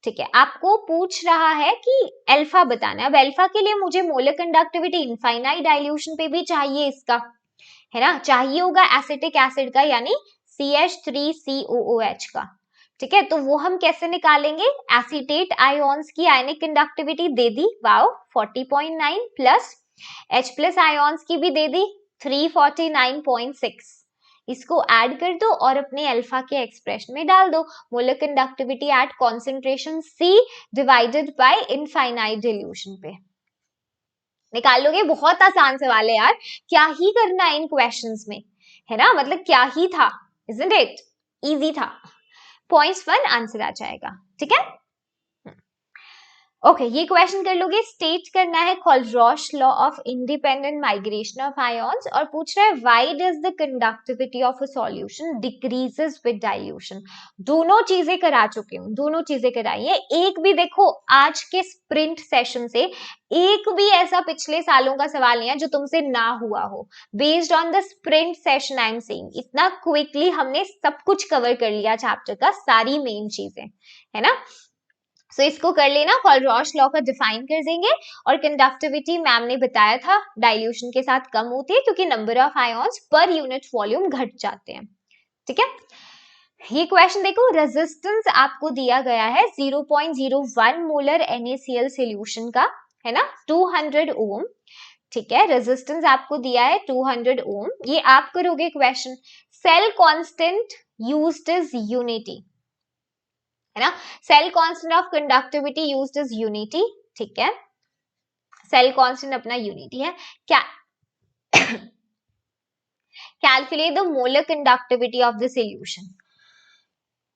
ठीक है, आपको पूछ रहा है कि अल्फा बताना है। अब अल्फा के लिए मुझे मोलर कंडक्टिविटी इनफाइनाइट डाइल्यूशन पे भी चाहिए इसका, है ना, चाहिए होगा एसिटिक एसिड का, यानी CH3COOH का। ठीक है, तो वो हम कैसे निकालेंगे, एसीटेट आयोन्स की आयनिक कंडक्टिविटी दे दी, wow 40.9 plus H plus ions की भी दे दी 349.6, इसको ऐड कर दो और अपने अल्फा के एक्सप्रेशन में डाल दो, molar conductivity at concentration C divided by infinite dilution पे निकाल लोगे। बहुत आसान सवाल है यार, क्या ही करना है इन क्वेश्चंस में, है ना, मतलब क्या ही था, isn't it? इजी था, पॉइंट्स 1 आंसर आ जाएगा। ठीक है, ओके, ये क्वेश्चन कर लोगे। स्टेट करना है Kohlrausch law of independent migration of ions, और पूछ रहा है why does the conductivity of a solution decreases with dilution. दोनों चीजें करा चुके हूँ, दोनों चीजें कराई है। एक भी देखो आज के स्प्रिंट सेशन से एक भी ऐसा पिछले सालों का सवाल नहीं है जो तुमसे ना हुआ हो। Based on the sprint session I am saying, इतना क्विकली हमने सब कुछ कवर कर लिया चैप्टर का, सारी मेन चीजें, है ना। सो इसको कर लेना, खोलरॉश लॉ का डिफाइन कर देंगे। और कंडक्टिविटी मैम ने बताया था डाइल्यूशन के साथ कम होती है क्योंकि number of ions per unit volume घट जाते हैं। ठीक है, ये क्वेश्चन देखो, रेजिस्टेंस आपको दिया गया है 0.01 मोलर NaCl सॉल्यूशन का, है ना, 200 ओम। ठीक है, रेजिस्टेंस आपको दिया है 200 ओम। ये आप करोगे question, cell constant used is unity, है ना, cell constant of conductivity used is unity. ठीक है, सेल कांस्टेंट अपना यूनिटी है। क्या calculate the molar conductivity of the solution.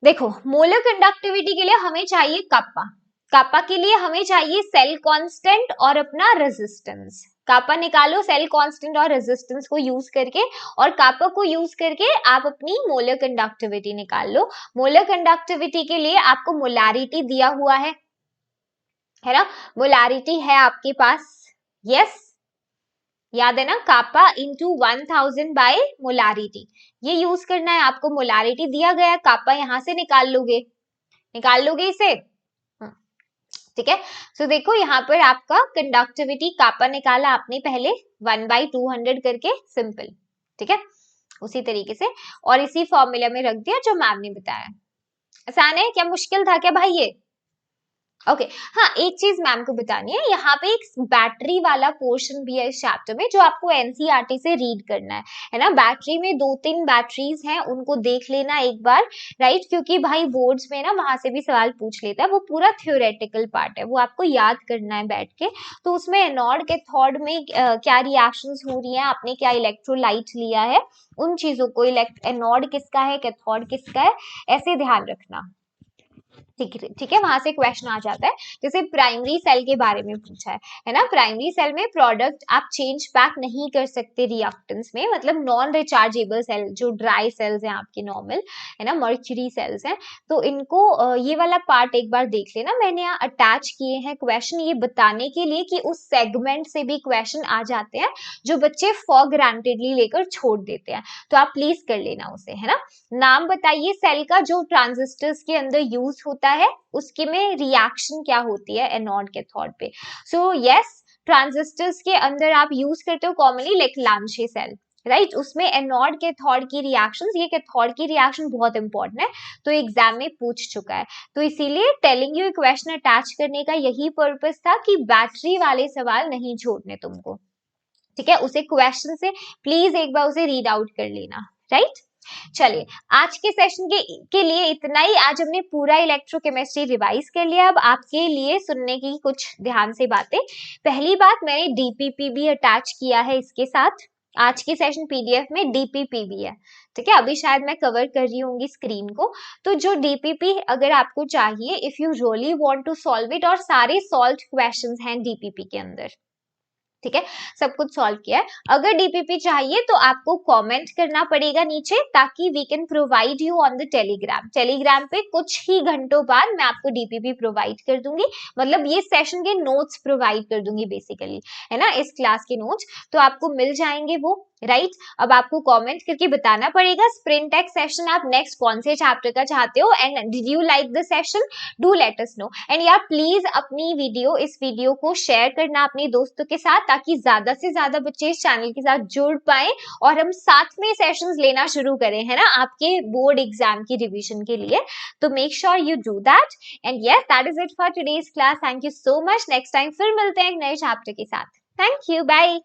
देखो, मोलर कंडक्टिविटी के लिए हमें चाहिए कापा, कापा के लिए हमें चाहिए सेल कांस्टेंट और अपना रेजिस्टेंस। कापा निकालो सेल कांस्टेंट और रेजिस्टेंस को यूज करके, और कापा को यूज करके आप अपनी मोलर कंडक्टिविटी निकाल लो। मोलर कंडक्टिविटी के लिए आपको मोलारिटी दिया हुआ है ना, मोलारिटी है आपके पास, यस, याद है ना, कापा इंटू 1000 बाय मोलारिटी, ये यूज करना है आपको। मोलारिटी दिया गया, कापा यहां से निकाल लोगे इसे। ठीक है, सो देखो यहाँ पर आपका कंडक्टिविटी कापा निकाला आपने पहले 1/200 करके, सिंपल। ठीक है, उसी तरीके से, और इसी फॉर्मूला में रख दिया जो मैम ने बताया। आसान है क्या, मुश्किल था क्या भाई ये? ओके हाँ, एक चीज मैम को बतानी है, यहाँ पे एक बैटरी वाला पोर्शन भी है इस चैप्टर में जो आपको एनसीईआरटी से रीड करना है ना। बैटरी में 2-3 बैटरीज हैं, उनको देख लेना एक बार, राइट, क्योंकि भाई बोर्ड्स में ना वहां से भी सवाल पूछ लेता है, वो पूरा थ्योरेटिकल पार्ट है, वो आपको याद करना है बैठ के। तो उसमें एनोड कैथोड में क्या रिएक्शंस हो रही है, आपने क्या इलेक्ट्रोलाइट लिया है, उन चीजों को, एनोड किसका है, कैथोड किसका है, ऐसे ध्यान रखना। ठीक है, वहां से क्वेश्चन आ जाता है। जैसे प्राइमरी सेल के बारे में पूछा है ना, प्राइमरी सेल में प्रोडक्ट आप चेंज बैक नहीं कर सकते रिएक्टेंट्स में, मतलब नॉन रिचार्जेबल सेल जो ड्राई सेल्स हैं आपके नॉर्मल, है ना, मर्क्यूरी सेल्स हैं, तो इनको ये वाला पार्ट एक बार देख लेना। मैंने यहाँ अटैच किए हैं क्वेश्चन ये बताने के लिए कि उस सेगमेंट से भी क्वेश्चन आ जाते हैं जो बच्चे फॉर ग्रांटेडली लेकर छोड़ देते हैं, तो आप प्लीज कर लेना उसे, है ना। नाम बताइए सेल का जो ट्रांजिस्टर्स के अंदर यूज होता है, उसके में रिएक्शन क्या होती है एनोड कैथोड पे। सो यस, ट्रांजिस्टर्स के अंदर आप यूज करते हो कॉमनली लाइक लांशे सेल, राइट, उसमें एनोड कैथोड की रिएक्शंस, ये कैथोड की रिएक्शन बहुत इंपॉर्टेंट है, तो एग्जाम में पूछ चुका है, तो इसीलिए टेलिंग यू क्वेश्चन अटैच करने का यही पर्पस था कि बैटरी वाले सवाल नहीं छोड़ने तुमको। ठीक है, उसे क्वेश्चन से प्लीज एक बार उसे रीड आउट कर लेना, राइट। चलिए, आज के सेशन के लिए इतना ही। आज हमने पूरा इलेक्ट्रोकेमिस्ट्री रिवाइज कर लिया। अब आपके लिए सुनने की कुछ ध्यान से बातें। पहली बात, मैंने डीपीपी भी अटैच किया है इसके साथ। आज के सेशन पीडीएफ में डीपीपी भी है, ठीक है। अभी शायद मैं कवर कर रही होंगी स्क्रीन को। तो जो डीपीपी अगर आपको चाहिए, if you really want to solve it, और सारे सॉल्व क्वेश्चंस हैं डीपीपी के अंदर, ठीक है, सब कुछ सॉल्व किया है। अगर डीपीपी चाहिए तो आपको कमेंट करना पड़ेगा नीचे, ताकि we can provide you on the Telegram. Telegram पे कुछ ही घंटों बाद मैं आपको डीपीपी प्रोवाइड कर दूंगी, मतलब ये सेशन के नोट्स प्रोवाइड कर दूंगी बेसिकली, है ना, इस क्लास के नोट्स तो आपको मिल जाएंगे वो, राइट। अब आपको कमेंट करके बताना पड़ेगा स्प्रिंग टेक सेशन आप नेक्स्ट कौन से चैप्टर का चाहते हो, and did you like the session, do let us know. And यार प्लीज अपनी इस वीडियो को शेयर करना अपने दोस्तों के साथ, ताकि ज्यादा से ज्यादा बच्चे इस चैनल के साथ जुड़ पाए और हम साथ में सेशंस लेना शुरू करें, है ना, आपके बोर्ड एग्जाम की रिवीजन के लिए। तो make sure you do that. And yes, that is it for today's class. Thank you so much. Next time फिर मिलते हैं एक नए चैप्टर के साथ। Thank you, bye.